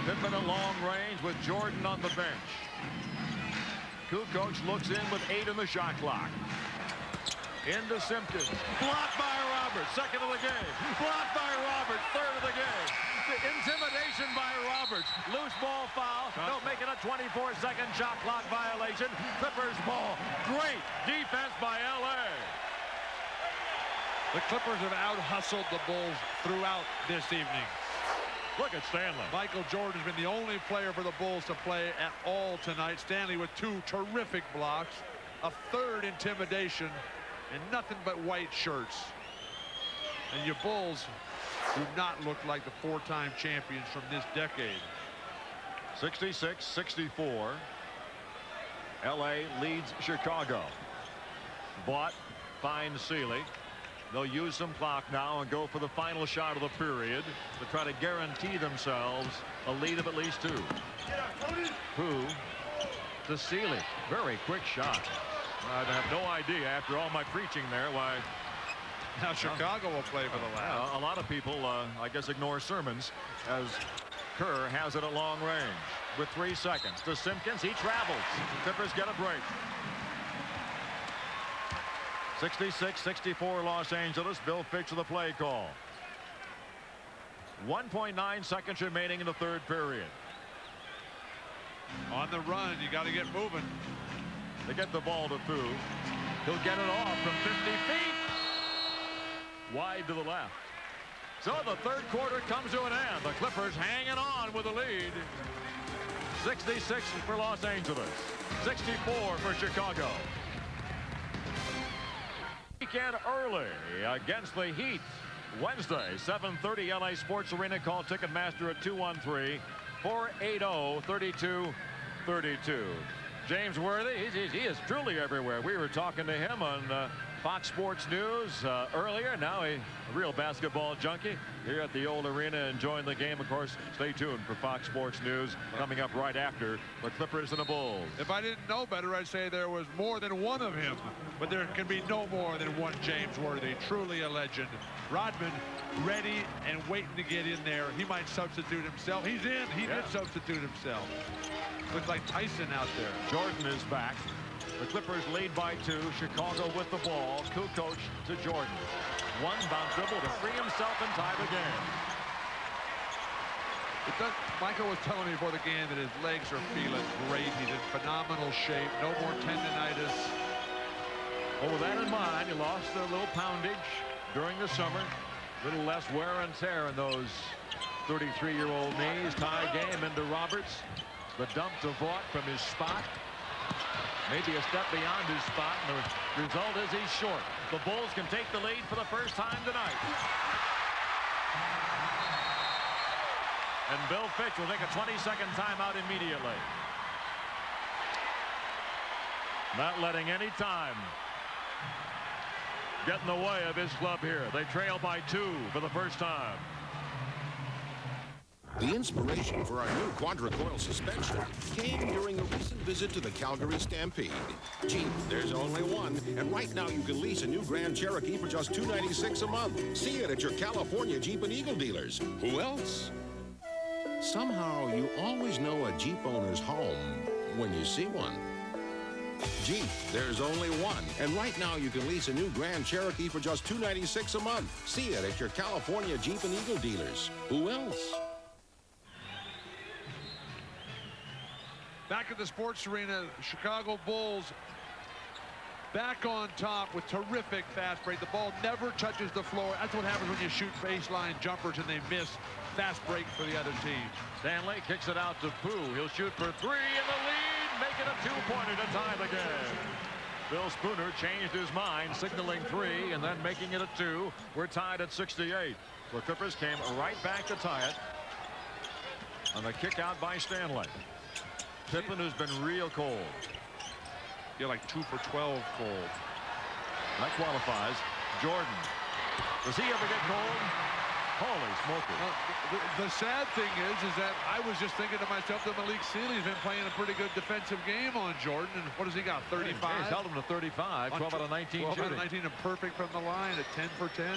Pippen at long range with Jordan on the bench. Kukoc looks in with 8 in the shot clock. Into Simpkins. Blocked by Roberts. Second of the game. Blocked by Roberts. Third of the game. The intimidation by Roberts. Loose ball foul. Don't make it a 24-second shot clock violation. Clippers ball. Great defense by L.A. The Clippers have out-hustled the Bulls throughout this evening. Look at Stanley. Michael Jordan has been the only player for the Bulls to play at all tonight. Stanley with 2 terrific blocks, a third intimidation, and nothing but white shirts. And your Bulls do not look like the 4-time champions from this decade. 66-64. L.A. leads Chicago. Bought finds Sealy. They'll use some clock now and go for the final shot of the period to try to guarantee themselves a lead of at least 2. Who to Sealy. Very quick shot. I have no idea after all my preaching there why. Now Chicago will play for the last. A lot of people, I guess, ignore sermons as Kerr has it at long range with 3 seconds. To Simpkins, he travels. Clippers get a break. 66-64 Los Angeles. Bill Fitch with the play call. 1.9 seconds remaining in the third period. On the run, you got to get moving. They get the ball to Fu. He'll get it off from 50 feet. Wide to the left. So the third quarter comes to an end. The Clippers hanging on with the lead. 66 for Los Angeles. 64 for Chicago. Weekend early against the Heat. Wednesday, 7:30 LA Sports Arena. Call Ticketmaster at 213-480-3232. James Worthy, he is truly everywhere. We were talking to him on Fox Sports News earlier. Now a real basketball junkie here at the old arena enjoying the game. Of course, stay tuned for Fox Sports News coming up right after the Clippers and the Bulls. If I didn't know better, I'd say there was more than one of him. But there can be no more than one James Worthy. Truly a legend. Rodman ready and waiting to get in there. He might substitute himself. He's in. He did substitute himself. Looks like Tyson out there. Jordan is back. The Clippers lead by 2. Chicago with the ball. Kukoc to Jordan. One bounce dribble to free himself and tie the game. Michael was telling me before the game that his legs are feeling great. He's in phenomenal shape. No more tendonitis. Well, with that in mind, he lost a little poundage during the summer. A little less wear and tear in those 33-year-old knees. Tie game into Roberts. The dump to Vaught from his spot. Maybe a step beyond his spot, and the result is he's short. The Bulls can take the lead for the first time tonight. And Bill Fitch will take a 20-second timeout immediately. Not letting any time get in the way of his club here. They trail by 2 for the first time. The inspiration for our new quadra-coil suspension came during a recent visit to the Calgary Stampede. Jeep, there's only one, and right now you can lease a new Grand Cherokee for just $296 a month. See it at your California Jeep and Eagle dealers. Who else? Somehow, you always know a Jeep owner's home when you see one. Jeep, there's only one, and right now you can lease a new Grand Cherokee for just $296 a month. See it at your California Jeep and Eagle dealers. Who else? Back at the sports arena, Chicago Bulls back on top with terrific fast break. The ball never touches the floor. That's what happens when you shoot baseline jumpers and they miss. Fast break for the other team. Stanley kicks it out to Pooh. He'll shoot for three in the lead, make it a two-pointer to tie the game. Bill Spooner changed his mind, signaling three and then making it a two. We're tied at 68. The Clippers came right back to tie it on a kick out by Stanley. Pippen, who's been real cold. You're like 2 for 12 cold. That qualifies. Jordan. Does he ever get cold? Holy smokers. The sad thing is that I was just thinking to myself that Malik Sealy's been playing a pretty good defensive game on Jordan. And what has he got? 35? He's held him to 35. 12 out of 19 12 shooting. out of 19 and perfect from the line at 10 for 10.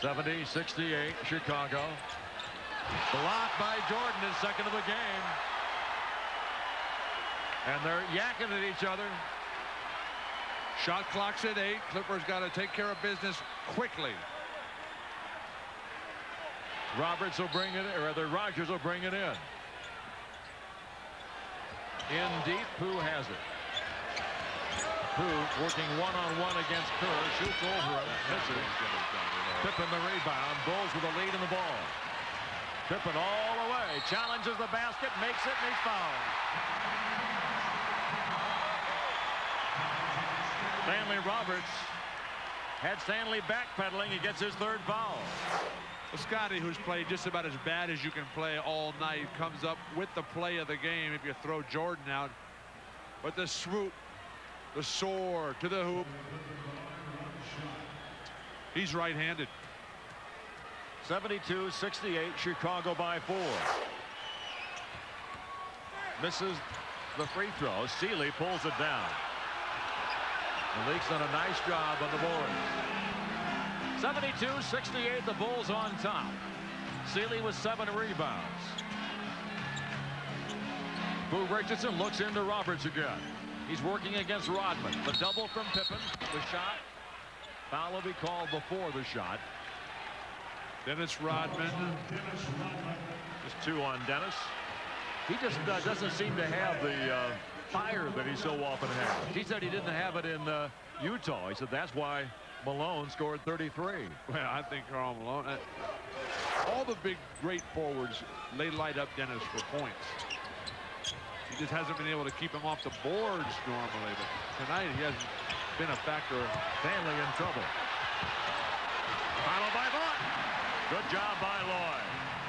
70-68 Chicago. Blocked by Jordan, his second of the game. And they're yakking at each other. Shot clock's at 8. Clippers got to take care of business quickly. Roberts will bring it, or rather Rogers will bring it in. In deep, Pooh has it. Pooh working one-on-one against Kerr, shoots over him, misses. Pippen the rebound, Bulls with the lead in the ball. Pippen all the way, challenges the basket, makes it, and he's fouled. Stanley Roberts had Stanley backpedaling. He gets his third foul. Well, Scotty, who's played just about as bad as you can play all night, comes up with the play of the game if you throw Jordan out. But the swoop, the soar to the hoop. He's right-handed. 72-68, Chicago by 4. Misses the free throw. Sealy pulls it down. Malik's done a nice job on the board. 72-68, the Bulls on top. Sealy with 7 rebounds. Boo Richardson looks into Roberts again. He's working against Rodman. The double from Pippen. The shot. Foul will be called before the shot. Dennis Rodman. Just 2 on Dennis. He just doesn't seem to have the fire that he so often has. He said he didn't have it in Utah. He said that's why Malone scored 33. Well, I think Karl Malone. All the big, great forwards, they light up Dennis for points. He just hasn't been able to keep him off the boards normally. But tonight he hasn't been a factor. Stanley in trouble. Followed by Lloyd. Good job by Lloyd.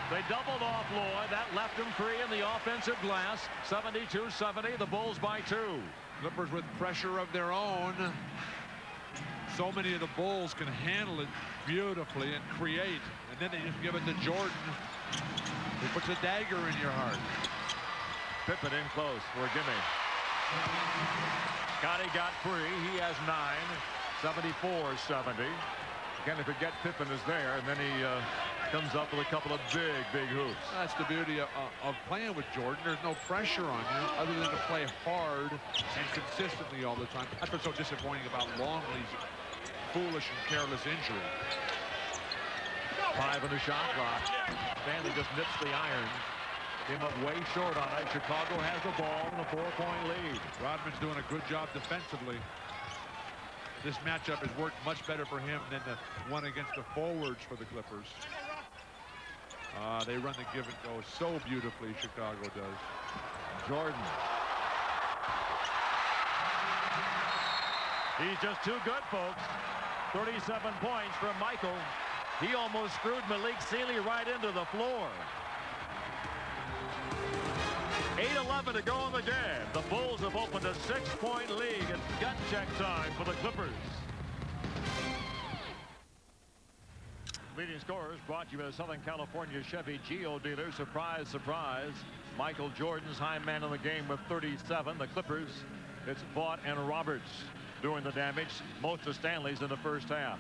They doubled off Lloyd. That left him free in the offensive glass. 72-70. The Bulls by 2. Clippers with pressure of their own. So many of the Bulls can handle it beautifully and create. And then they just give it to Jordan. He puts a dagger in your heart. Pippen in close for a gimme. Scotty got free. He has 9. 74-70. Can't forget Pippen is there, and then he comes up with a couple of big hoops. That's the beauty of playing with Jordan. There's no pressure on you other than to play hard and consistently all the time. That's what's so disappointing about Longley's foolish and careless injury. 5 in the shot clock. Stanley just nips the iron. Came up way short on it. Chicago has the ball in a 4-point lead. Rodman's doing a good job defensively. This matchup has worked much better for him than the one against the forwards for the Clippers. They run the give and go so beautifully, Chicago does. Jordan. He's just too good, folks. 37 points from Michael. He almost screwed Malik Sealy right into the floor. 8:11 to go in the game. The Bulls have opened a 6-point lead. It's gut check time for the Clippers. Leading scorers brought to you by the Southern California Chevy Geo dealer. Surprise, surprise. Michael Jordan's high man in the game with 37. The Clippers, it's Vaught and Roberts doing the damage. Most of Stanley's in the first half.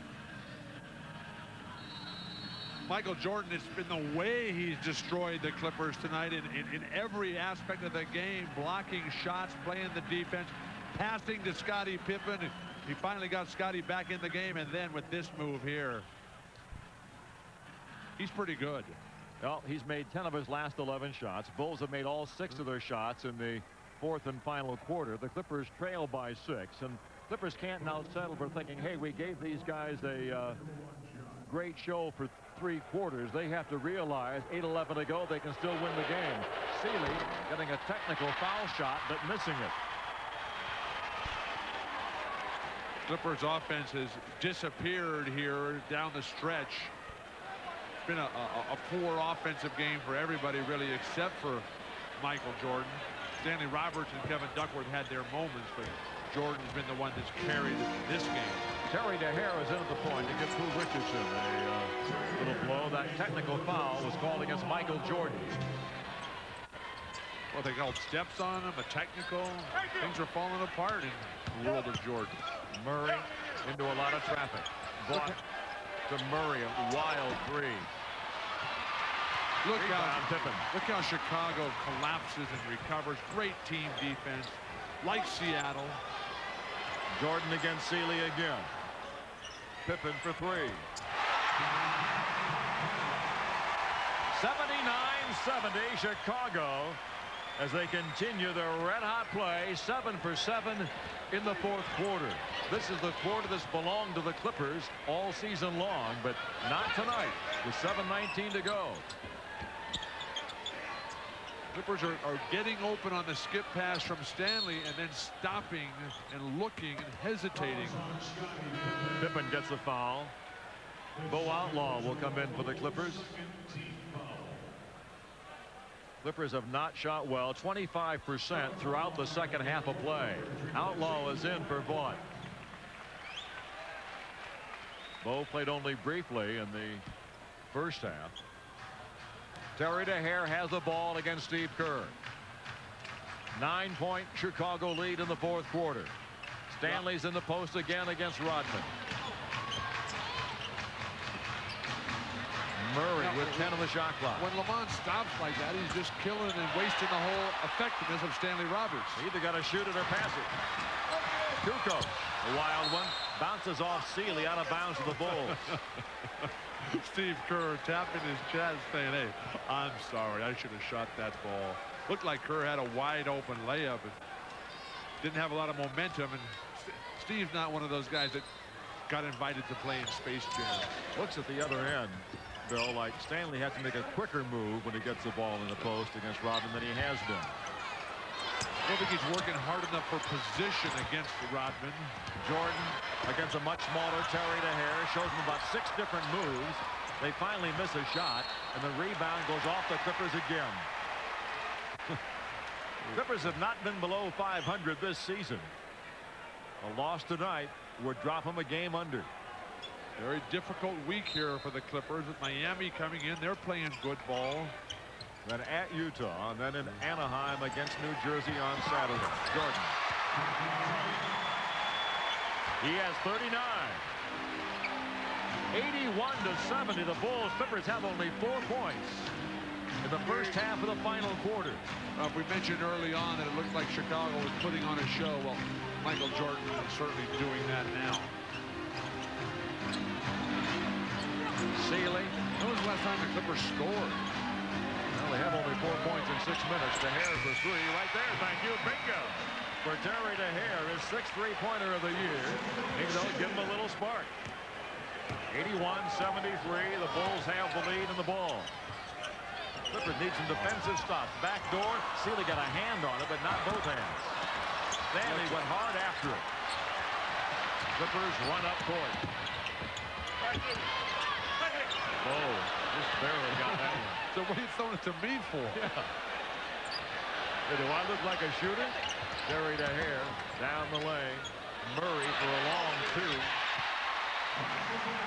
Michael Jordan, it's been the way he's destroyed the Clippers tonight in every aspect of the game. Blocking shots, playing the defense, passing to Scottie Pippen. He finally got Scottie back in the game, and then with this move here, he's pretty good. Well, he's made 10 of his last 11 shots. Bulls have made all 6 of their shots in the 4th and final quarter. The Clippers trail by 6, and Clippers can't now settle for thinking, hey, we gave these guys a great show for 3 quarters. They have to realize 8:11 to go, they can still win the game. Sealy getting a technical foul shot, but missing it. Clippers offense has disappeared here down the stretch. It's been a poor offensive game for everybody really except for Michael Jordan. Stanley Roberts and Kevin Duckworth had their moments, but Jordan's been the one that's carried this game. Terry DeHare is in at the point to give Pooh Richardson a little blow. That technical foul was called against Michael Jordan. Well, they called steps on him, a technical. Things are falling apart in the world of Jordan. Murray into a lot of traffic. Block to Murray, a wild 3. Look Pippen. Look how Chicago collapses and recovers. Great team defense, like Seattle. Jordan against Sealy again. Pippen for 3. 79-70 Chicago as they continue their red-hot play. 7 for 7 in the 4th quarter. This is the quarter that's belonged to the Clippers all season long, but not tonight with 7:19 to go. Clippers are getting open on the skip pass from Stanley and then stopping and looking and hesitating. Pippen gets a foul. Bo Outlaw will come in for the Clippers. Clippers have not shot well, 25% throughout the second half of play. Outlaw is in for Vaught. Bo played only briefly in the first half. Terry DeHare has the ball against Steve Kerr. 9-point Chicago lead in the 4th quarter. Stanley's in the post again against Rodman. Murray with 10 on the shot clock. When Lamont stops like that, he's just killing and wasting the whole effectiveness of Stanley Roberts. He either got to shoot it or pass it. Kukoc, a wild one, bounces off Sealy out of bounds to the Bulls. Steve Kerr tapping his chest saying, hey, I'm sorry, I should have shot that ball. Looked like Kerr had a wide open layup and didn't have a lot of momentum, and Steve's not one of those guys that got invited to play in Space Jam. Looks at the other end, Bill, like Stanley had to make a quicker move when he gets the ball in the post against Rodman than he has been. I don't think he's working hard enough for position against Rodman. Jordan against a much smaller Terry DeHare, shows him about 6 different moves. They finally miss a shot, and the rebound goes off the Clippers again. Clippers have not been below 500 this season. A loss tonight would drop them a game under. Very difficult week here for the Clippers with Miami coming in. They're playing good ball. Then at Utah, and then in Anaheim against New Jersey on Saturday. Jordan. He has 39. 81-70. The Bulls. Clippers have only 4 points in the first half of the final quarter. We mentioned early on that it looked like Chicago was putting on a show. Well, Michael Jordan is certainly doing that now. Sealy. When was the last time the Clippers scored? Well, they have only 4 points in 6 minutes. DeHare for 3 right there. Thank you. Bingo. For Terry DeHare, his 6th three-pointer of the year. Maybe they'll give him a little spark. 81-73. The Bulls have the lead in the ball. Clippers need some defensive stops. Back door. Sealy got a hand on it, but not both hands. Stanley went hard after it. Clippers run up court. Oh, just barely got that one. So what are you throwing it to me for? Yeah. Hey, do I look like a shooter? Terry DeHare down the lane. Murray for a long 2.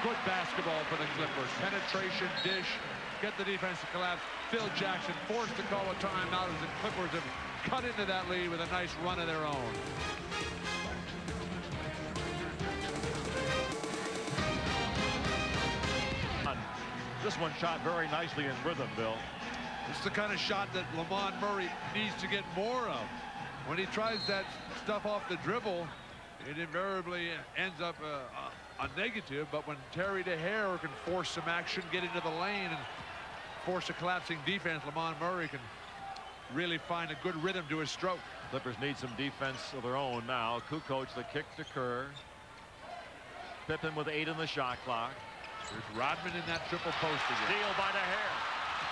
Good basketball for the Clippers. Penetration, dish, get the defense to collapse. Phil Jackson forced to call a timeout as the Clippers have cut into that lead with a nice run of their own. This one shot very nicely in rhythm, Bill. It's the kind of shot that Lamont Murray needs to get more of. When he tries that stuff off the dribble, it invariably ends up a negative. But when Terry DeHare can force some action, get into the lane, and force a collapsing defense, Lamont Murray can really find a good rhythm to his stroke. Clippers need some defense of their own now. Kukoc the kick to Kerr. Pippen with 8 in the shot clock. There's Rodman in that triple post again. Steal by the hair.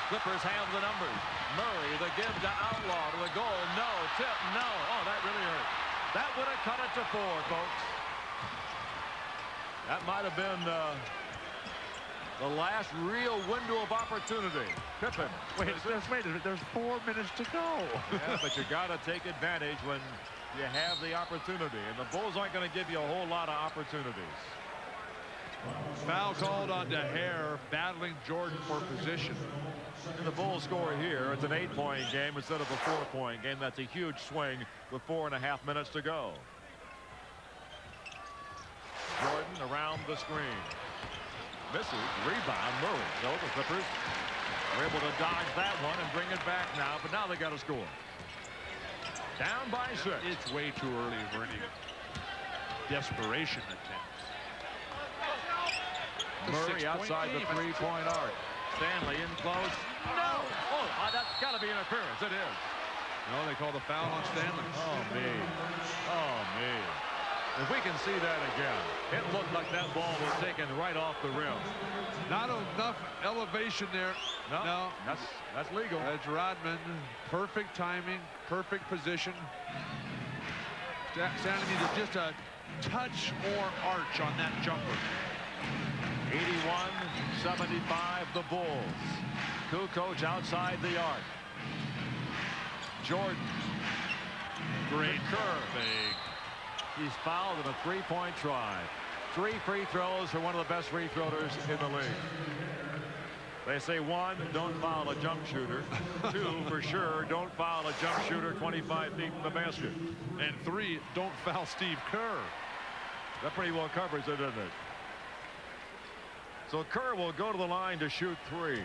Clippers have the numbers. Murray the give to Outlaw to the goal. No tip. No. Oh, that really hurt. That would have cut it to 4, folks. That might have been the last real window of opportunity. Pippen. Wait, there's 4 minutes to go. Yeah, but you got to take advantage when you have the opportunity. And the Bulls aren't going to give you a whole lot of opportunities. Foul called on DeHare, battling Jordan for position. And the Bulls score here. It's an 8-point game instead of a 4-point game. That's a huge swing with 4.5 minutes to go. Jordan around the screen. Misses. Rebound. Murray. So the Clippers are able to dodge that one and bring it back now. But now they got to score. Down by 6. It's way too early for any desperation attempts. Murray outside the 3-point arc. Stanley in close. No! Oh, that's got to be interference. It is. No, they call the foul on Stanley. Oh, me. Oh, me. If we can see that again, it looked like that ball was taken right off the rim. Not enough elevation there. No. That's legal. That's Rodman. Perfect timing, perfect position. Stanley needed just a touch more arch on that jumper. 81-75 the Bulls. Kukoc outside the arc. Jordan. Great Kerr. Big. He's fouled in a 3-point try. 3 free throws for one of the best free throwers in the league. They say 1, don't foul a jump shooter. 2, for sure, don't foul a jump shooter 25 feet from the basket. And 3, don't foul Steve Kerr. That pretty well covers it, doesn't it? So Kerr will go to the line to shoot 3.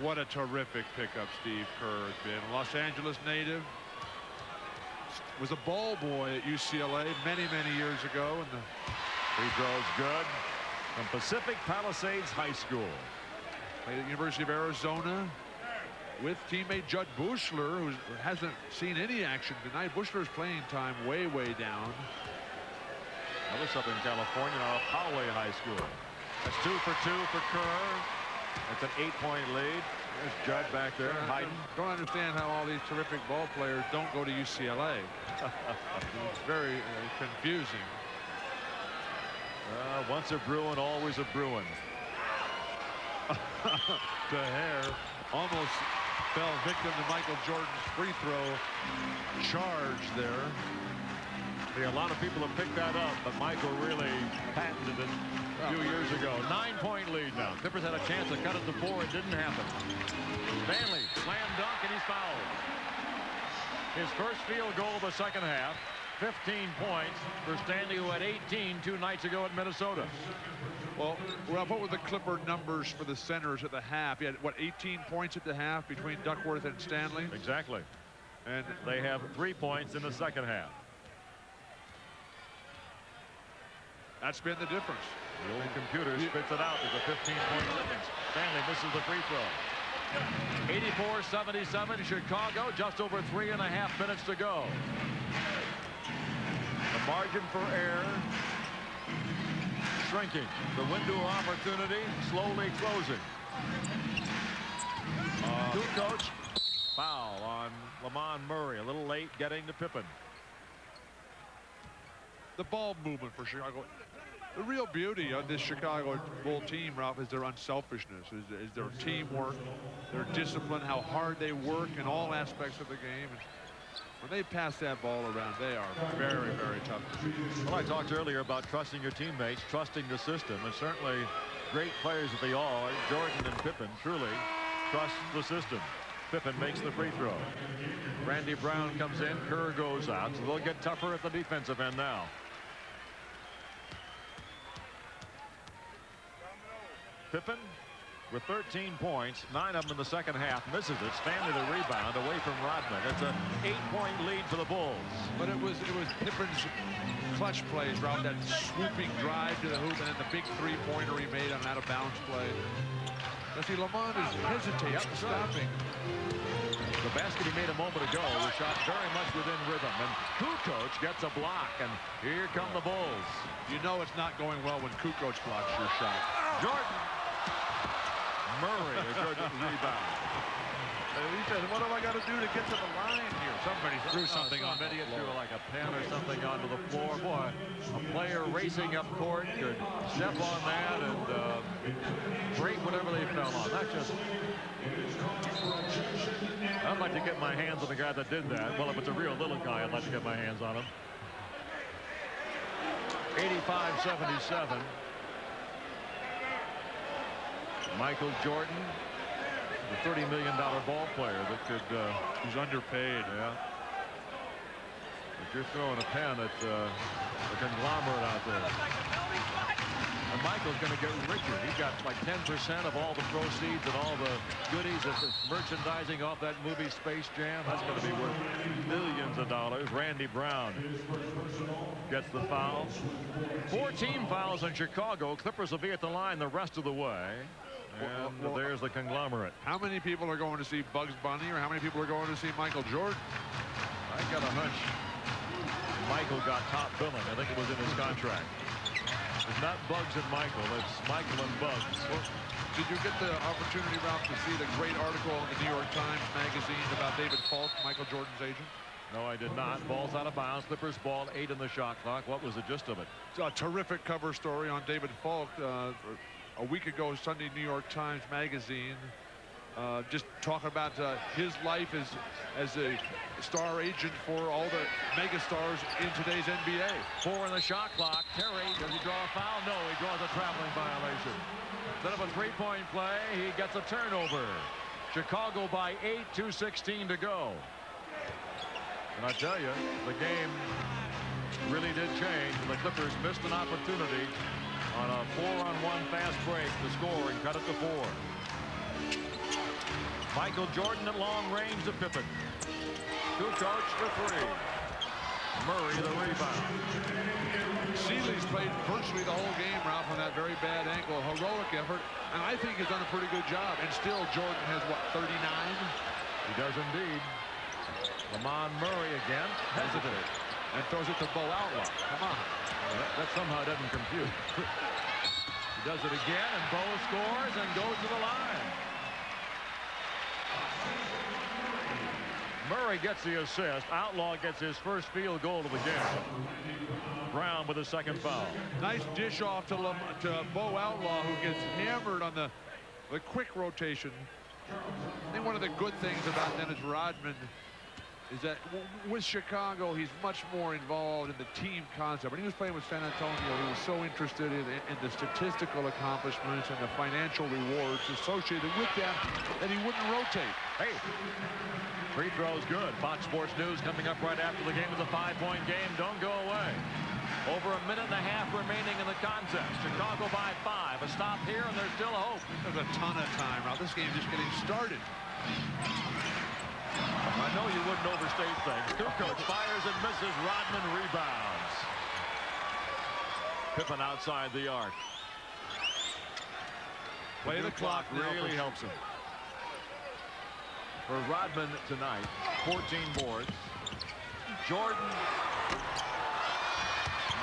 What a terrific pickup Steve Kerr has been. Los Angeles native. Was a ball boy at UCLA many years ago. And the free throw's good from Pacific Palisades High School. Played at the University of Arizona with teammate Judd Buechler, who hasn't seen any action tonight. Buechler's playing time way down. Another Southern California now, Poway High School. That's 2 for 2 for Kerr. That's an 8-point lead. There's Judd back there. Hiding. Don't understand how all these terrific ball players don't go to UCLA. It's very confusing. Once a Bruin, always a Bruin. DeHare almost fell victim to Michael Jordan's free throw charge there. See, a lot of people have picked that up, but Michael really patented it a few years ago. 9-point lead now. Clippers had a chance to cut it to 4. It didn't happen. Stanley, slam dunk, and he's fouled. His first field goal of the second half. 15 points for Stanley, who had 18 2 nights ago at Minnesota. Well, what were the Clipper numbers for the centers at the half? He had, what, 18 points at the half between Duckworth and Stanley? Exactly. And they have 3 points in the second half. That's been the difference. The old computer spits it out. There's a 15-point difference. Stanley misses the free throw. 84-77 Chicago. Just over 3.5 minutes to go. The margin for error shrinking. The window of opportunity slowly closing. Kukoc. Foul on Lamont Murray. A little late getting to Pippen. The ball movement for Chicago. The real beauty of this Chicago Bull team, Ralph, is their unselfishness, is their teamwork, their discipline, how hard they work in all aspects of the game. And when they pass that ball around, they are very tough to beat. Well, I talked earlier about trusting your teammates, trusting the system, and certainly great players that they all are. Jordan and Pippen truly trust the system. Pippen makes the free throw. Randy Brown comes in. Kerr goes out. So they'll get tougher at the defensive end now. Pippen with 13 points, 9 of them in the second half, misses it. Stanley the rebound away from Rodman. It's an 8-point lead for the Bulls. But it was Pippen's clutch plays, Ralph, that swooping drive to the hoop, and then the big 3-pointer he made on an out-of-bounds play. Now see, Lamont is hesitating, stopping. The basket he made a moment ago was shot very much within rhythm, and Kukoc gets a block, and here come the Bulls. You know it's not going well when Kukoc blocks your shot. Jordan. Murray, a good rebound. He said, what have I got to do to get to the line here? Somebody threw something on Somebody the threw floor. like a pen or something onto the floor. Boy, a player racing up court could step on that and break whatever they fell on. That's just... I'd like to get my hands on the guy that did that. Well, if it's a real little guy, I'd like to get my hands on him. 85-77. Michael Jordan, the $30 million ball player that could... He's underpaid. Yeah. But you're throwing a pen at the conglomerate out there. And Michael's going to get richer. He got like 10% of all the proceeds and all the goodies of the merchandising off that movie Space Jam. That's going to be worth millions of dollars. Randy Brown gets the foul. 14 fouls in Chicago. Clippers will be at the line the rest of the way. And there's the conglomerate. How many people are going to see Bugs Bunny, or how many people are going to see Michael Jordan? I got a hunch Michael got top billing. I think it was in his contract. It's not Bugs and Michael. It's Michael and Bugs. Well, did you get the opportunity, Ralph, to see the great article in the New York Times Magazine about David Falk, Michael Jordan's agent? No, I did not. Ball's out of bounds. Clippers ball 8 in the shot clock. What was the gist of it? It's a terrific cover story on David Falk. A week ago, Sunday New York Times Magazine, just talking about his life as a star agent for all the mega stars in today's NBA. 4 in the shot clock. Terry, does he draw a foul? No, he draws a traveling violation. Instead of a three-point play, he gets a turnover. Chicago by 8, 2:16 to go. And I tell you, the game really did change. The Clippers missed an opportunity on a 4-on-1 fast break to score and cut it to 4. Michael Jordan at long range to Pippen. Kukoc for 3. Murray the rebound. Seeley's played virtually the whole game, Ralph, on that very bad ankle. Heroic effort, and I think he's done a pretty good job. And still, Jordan has, what, 39? He does indeed. Lamont Murray again hesitated and throws it to Bo Outlaw. Come on. That somehow doesn't compute. He does it again, and Bo scores and goes to the line. Murray gets the assist. Outlaw gets his first field goal of the game. Brown with a second foul. Nice dish off to Bo Outlaw, who gets hammered on the quick rotation. I think one of the good things about Dennis Rodman is that with Chicago, he's much more involved in the team concept. When he was playing with San Antonio, he was so interested in the statistical accomplishments and the financial rewards associated with them that he wouldn't rotate. Hey, free throw's good. Fox Sports News coming up right after the game of the 5-point game. Don't go away. Over a minute and a half remaining in the contest. Chicago by 5. A stop here, and there's still hope. There's a ton of time. Now this game's just getting started. I know you wouldn't overstate things. Kukoc fires and misses. Rodman rebounds. Pippen outside the arc. Play the clock really helps him. For Rodman tonight, 14 boards. Jordan.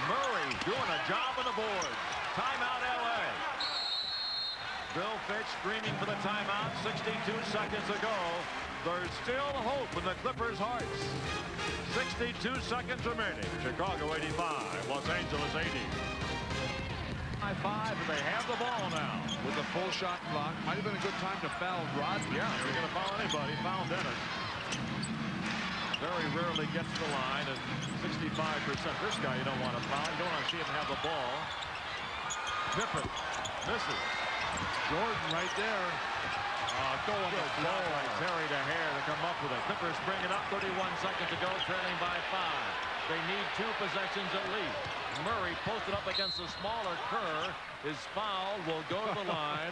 Murray doing a job on the board. Timeout LA. Bill Fitch screaming for the timeout 62 seconds ago. There's still hope in the Clippers' hearts. 62 seconds remaining. Chicago 85, Los Angeles 80. High 5, and they have the ball now. With the full shot clock. Might have been a good time to foul Rodman. Yeah, if you're going to foul anybody, foul Dennis. Very rarely gets to the line, and 65%. This guy you don't want to foul. You don't want to see him have the ball. Pippen misses. Jordan right there. Going to blow like Terry to Hare to come up with it. Clippers bring it up, 31 seconds to go, trailing by 5. They need 2 possessions at least. Murray posted up against the smaller Kerr. His foul will go to the line.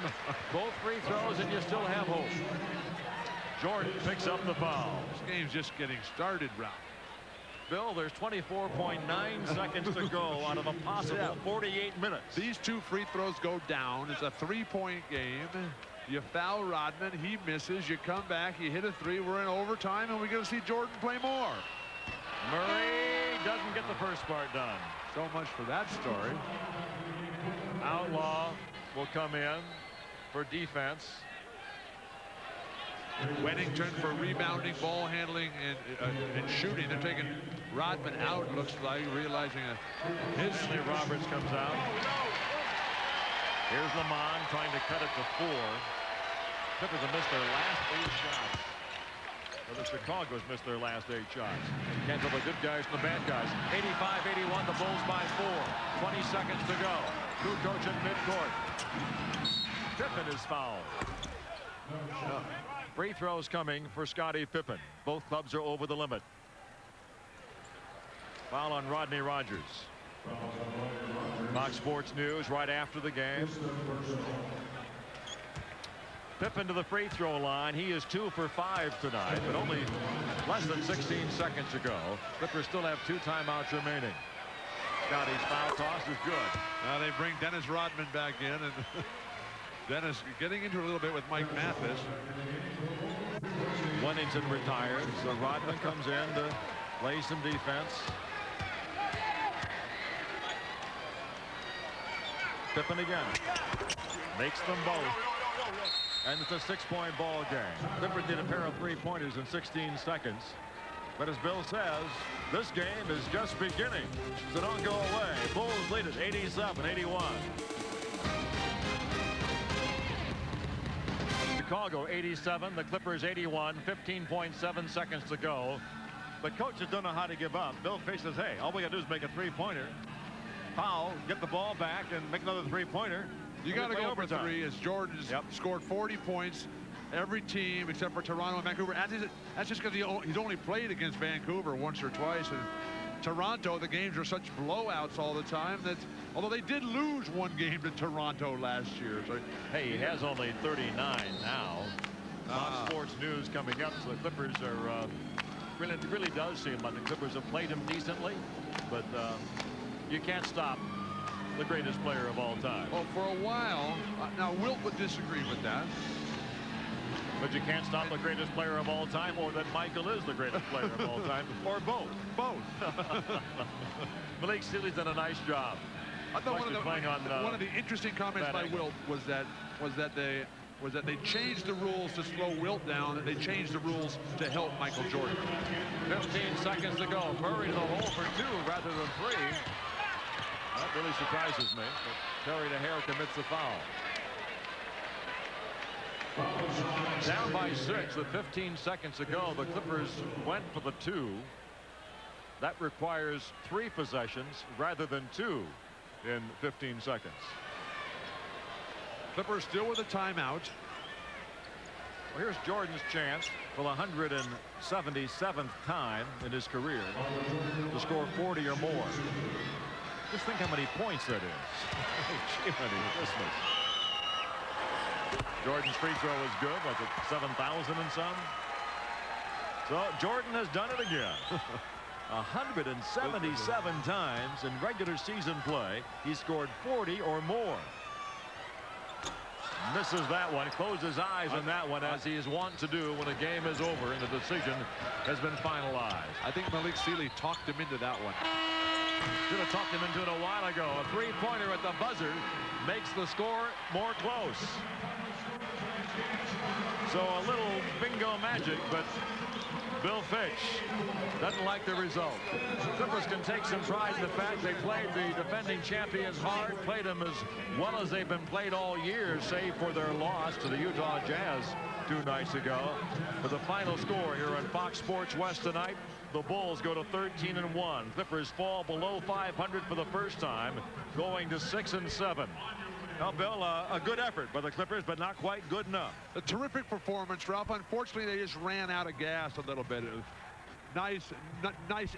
Both free throws, and you still have hope. Jordan picks up the foul. This game's just getting started, Ralph. Bill, there's 24.9 seconds to go out of a possible 48 minutes. These 2 free throws go down. It's a 3-point game. You foul Rodman, he misses, you come back, you hit a three, we're in overtime, and we're going to see Jordan play more. Murray doesn't get the first part done. So much for that story. Outlaw will come in for defense. Wennington for rebounding, ball handling, and shooting. They're taking Rodman out, looks like, realizing his... Stanley Roberts comes out. Here's Lamont trying to cut it to 4. Clippers have missed their last 8 shots. Well, the Chicago's missed their last 8 shots. Cancel the good guys from the bad guys. 85-81, the Bulls by 4. 20 seconds to go. Kukoc at midcourt. Pippen is fouled. Free throws coming for Scottie Pippen. Both clubs are over the limit. Foul on Rodney Rogers. Fox Sports News right after the game. Pippen to the free throw line. He is 2 for 5 tonight, but only less than 16 seconds ago. Clippers still have 2 timeouts remaining. Scottie's foul toss is good. Now they bring Dennis Rodman back in, and Dennis getting into it a little bit with Mike Mathis. Wennington retired, so Rodman comes in to play some defense. Pippen again. Makes them both. And it's a 6-point ball game. Clippers did a pair of 3-pointers in 16 seconds. But as Bill says, this game is just beginning. So don't go away. Bulls lead it 87-81. Chicago 87, the Clippers 81, 15.7 seconds to go. But coaches don't know how to give up. Bill Fish says, hey, all we got to do is make a 3-pointer. Foul, get the ball back, and make another 3-pointer. You got to go for overtime. 3 as Jordan's scored 40 points. Every team except for Toronto and Vancouver. That's just because he's only played against Vancouver once or twice. And Toronto, the games are such blowouts all the time that, although they did lose 1 game to Toronto last year. So, hey, he has only 39 now. Fox Sports News coming up. So the Clippers are really does seem like the Clippers have played him decently, but you can't stop the greatest player of all time. Well, for a while, now Wilt would disagree with that. But you can't stop the greatest player of all time, or that Michael is the greatest player of all time, or both. Malik Sealy's done a nice job. I thought one of the interesting comments by Wilt was that they changed the rules to slow Wilt down, and they changed the rules to help Michael Jordan. 15 seconds to go. Murray to the hole for 2 rather than 3. That really surprises me. But Terry DeHare commits the foul. Down by 6 with 15 seconds to go. The Clippers went for the 2. That requires 3 possessions rather than 2 in 15 seconds. Clippers still with a timeout. Well, here's Jordan's chance for the 177th time in his career to score 40 or more. Just think how many points that is. Christmas. Jordan's free throw is good. Was it 7,000 and some? So Jordan has done it again. 177 times in regular season play. He scored 40 or more. Misses that one. Closed his eyes on that one, as he is wont to do when a game is over and the decision has been finalized. I think Malik Sealy talked him into that one. Should have talked him into it a while ago. A 3-pointer at the buzzer makes the score more close. So a little bingo magic, but Bill Fish doesn't like the result. Clippers can take some pride in the fact they played the defending champions hard, played them as well as they've been played all year, save for their loss to the Utah Jazz 2 nights ago. But the final score here on Fox Sports West tonight, the Bulls go to 13-1. Clippers fall below 500 for the first time, going to 6-7. Now, Bill, a good effort by the Clippers, but not quite good enough. A terrific performance, Ralph. Unfortunately, they just ran out of gas a little bit. Nice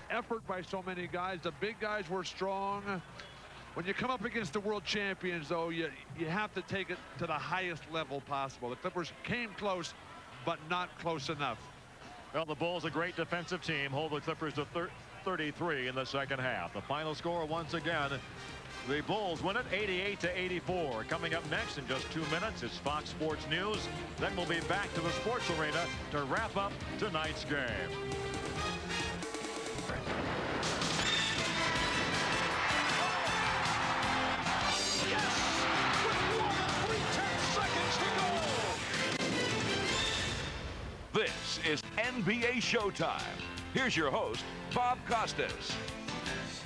effort by so many guys. The big guys were strong. When you come up against the world champions, though, you have to take it to the highest level possible. The Clippers came close, but not close enough. Well, the Bulls, a great defensive team, hold the Clippers to 33 in the second half. The final score once again, The Bulls win it 88-84. Coming up next in just 2 minutes is Fox Sports News. Then we'll be back to the sports arena to wrap up tonight's game. This is NBA Showtime. Here's your host, Bob Costas.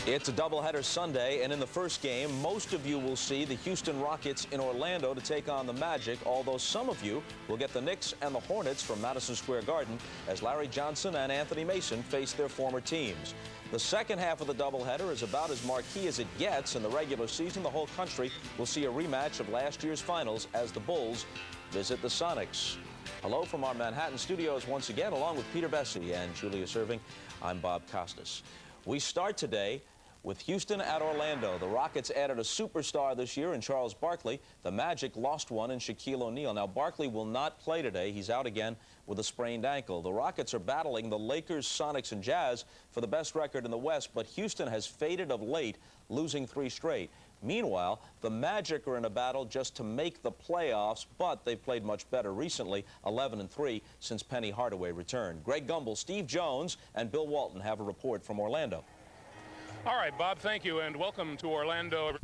It's a doubleheader Sunday, and in the first game, most of you will see the Houston Rockets in Orlando to take on the Magic, although some of you will get the Knicks and the Hornets from Madison Square Garden as Larry Johnson and Anthony Mason face their former teams. The second half of the doubleheader is about as marquee as it gets. In the regular season, the whole country will see a rematch of last year's finals as the Bulls visit the Sonics. Hello from our Manhattan studios once again, along with Peter Bessie and Julia Serving. I'm Bob Costas. We start today with Houston at Orlando. The Rockets added a superstar this year in Charles Barkley. The Magic lost one in Shaquille O'Neal. Now, Barkley will not play today. He's out again with a sprained ankle. The Rockets are battling the Lakers, Sonics, and Jazz for the best record in the West, but Houston has faded of late, losing 3 straight. Meanwhile, the Magic are in a battle just to make the playoffs, but they've played much better recently, 11-3 since Penny Hardaway returned. Greg Gumbel, Steve Jones, and Bill Walton have a report from Orlando. All right, Bob, thank you, and welcome to Orlando.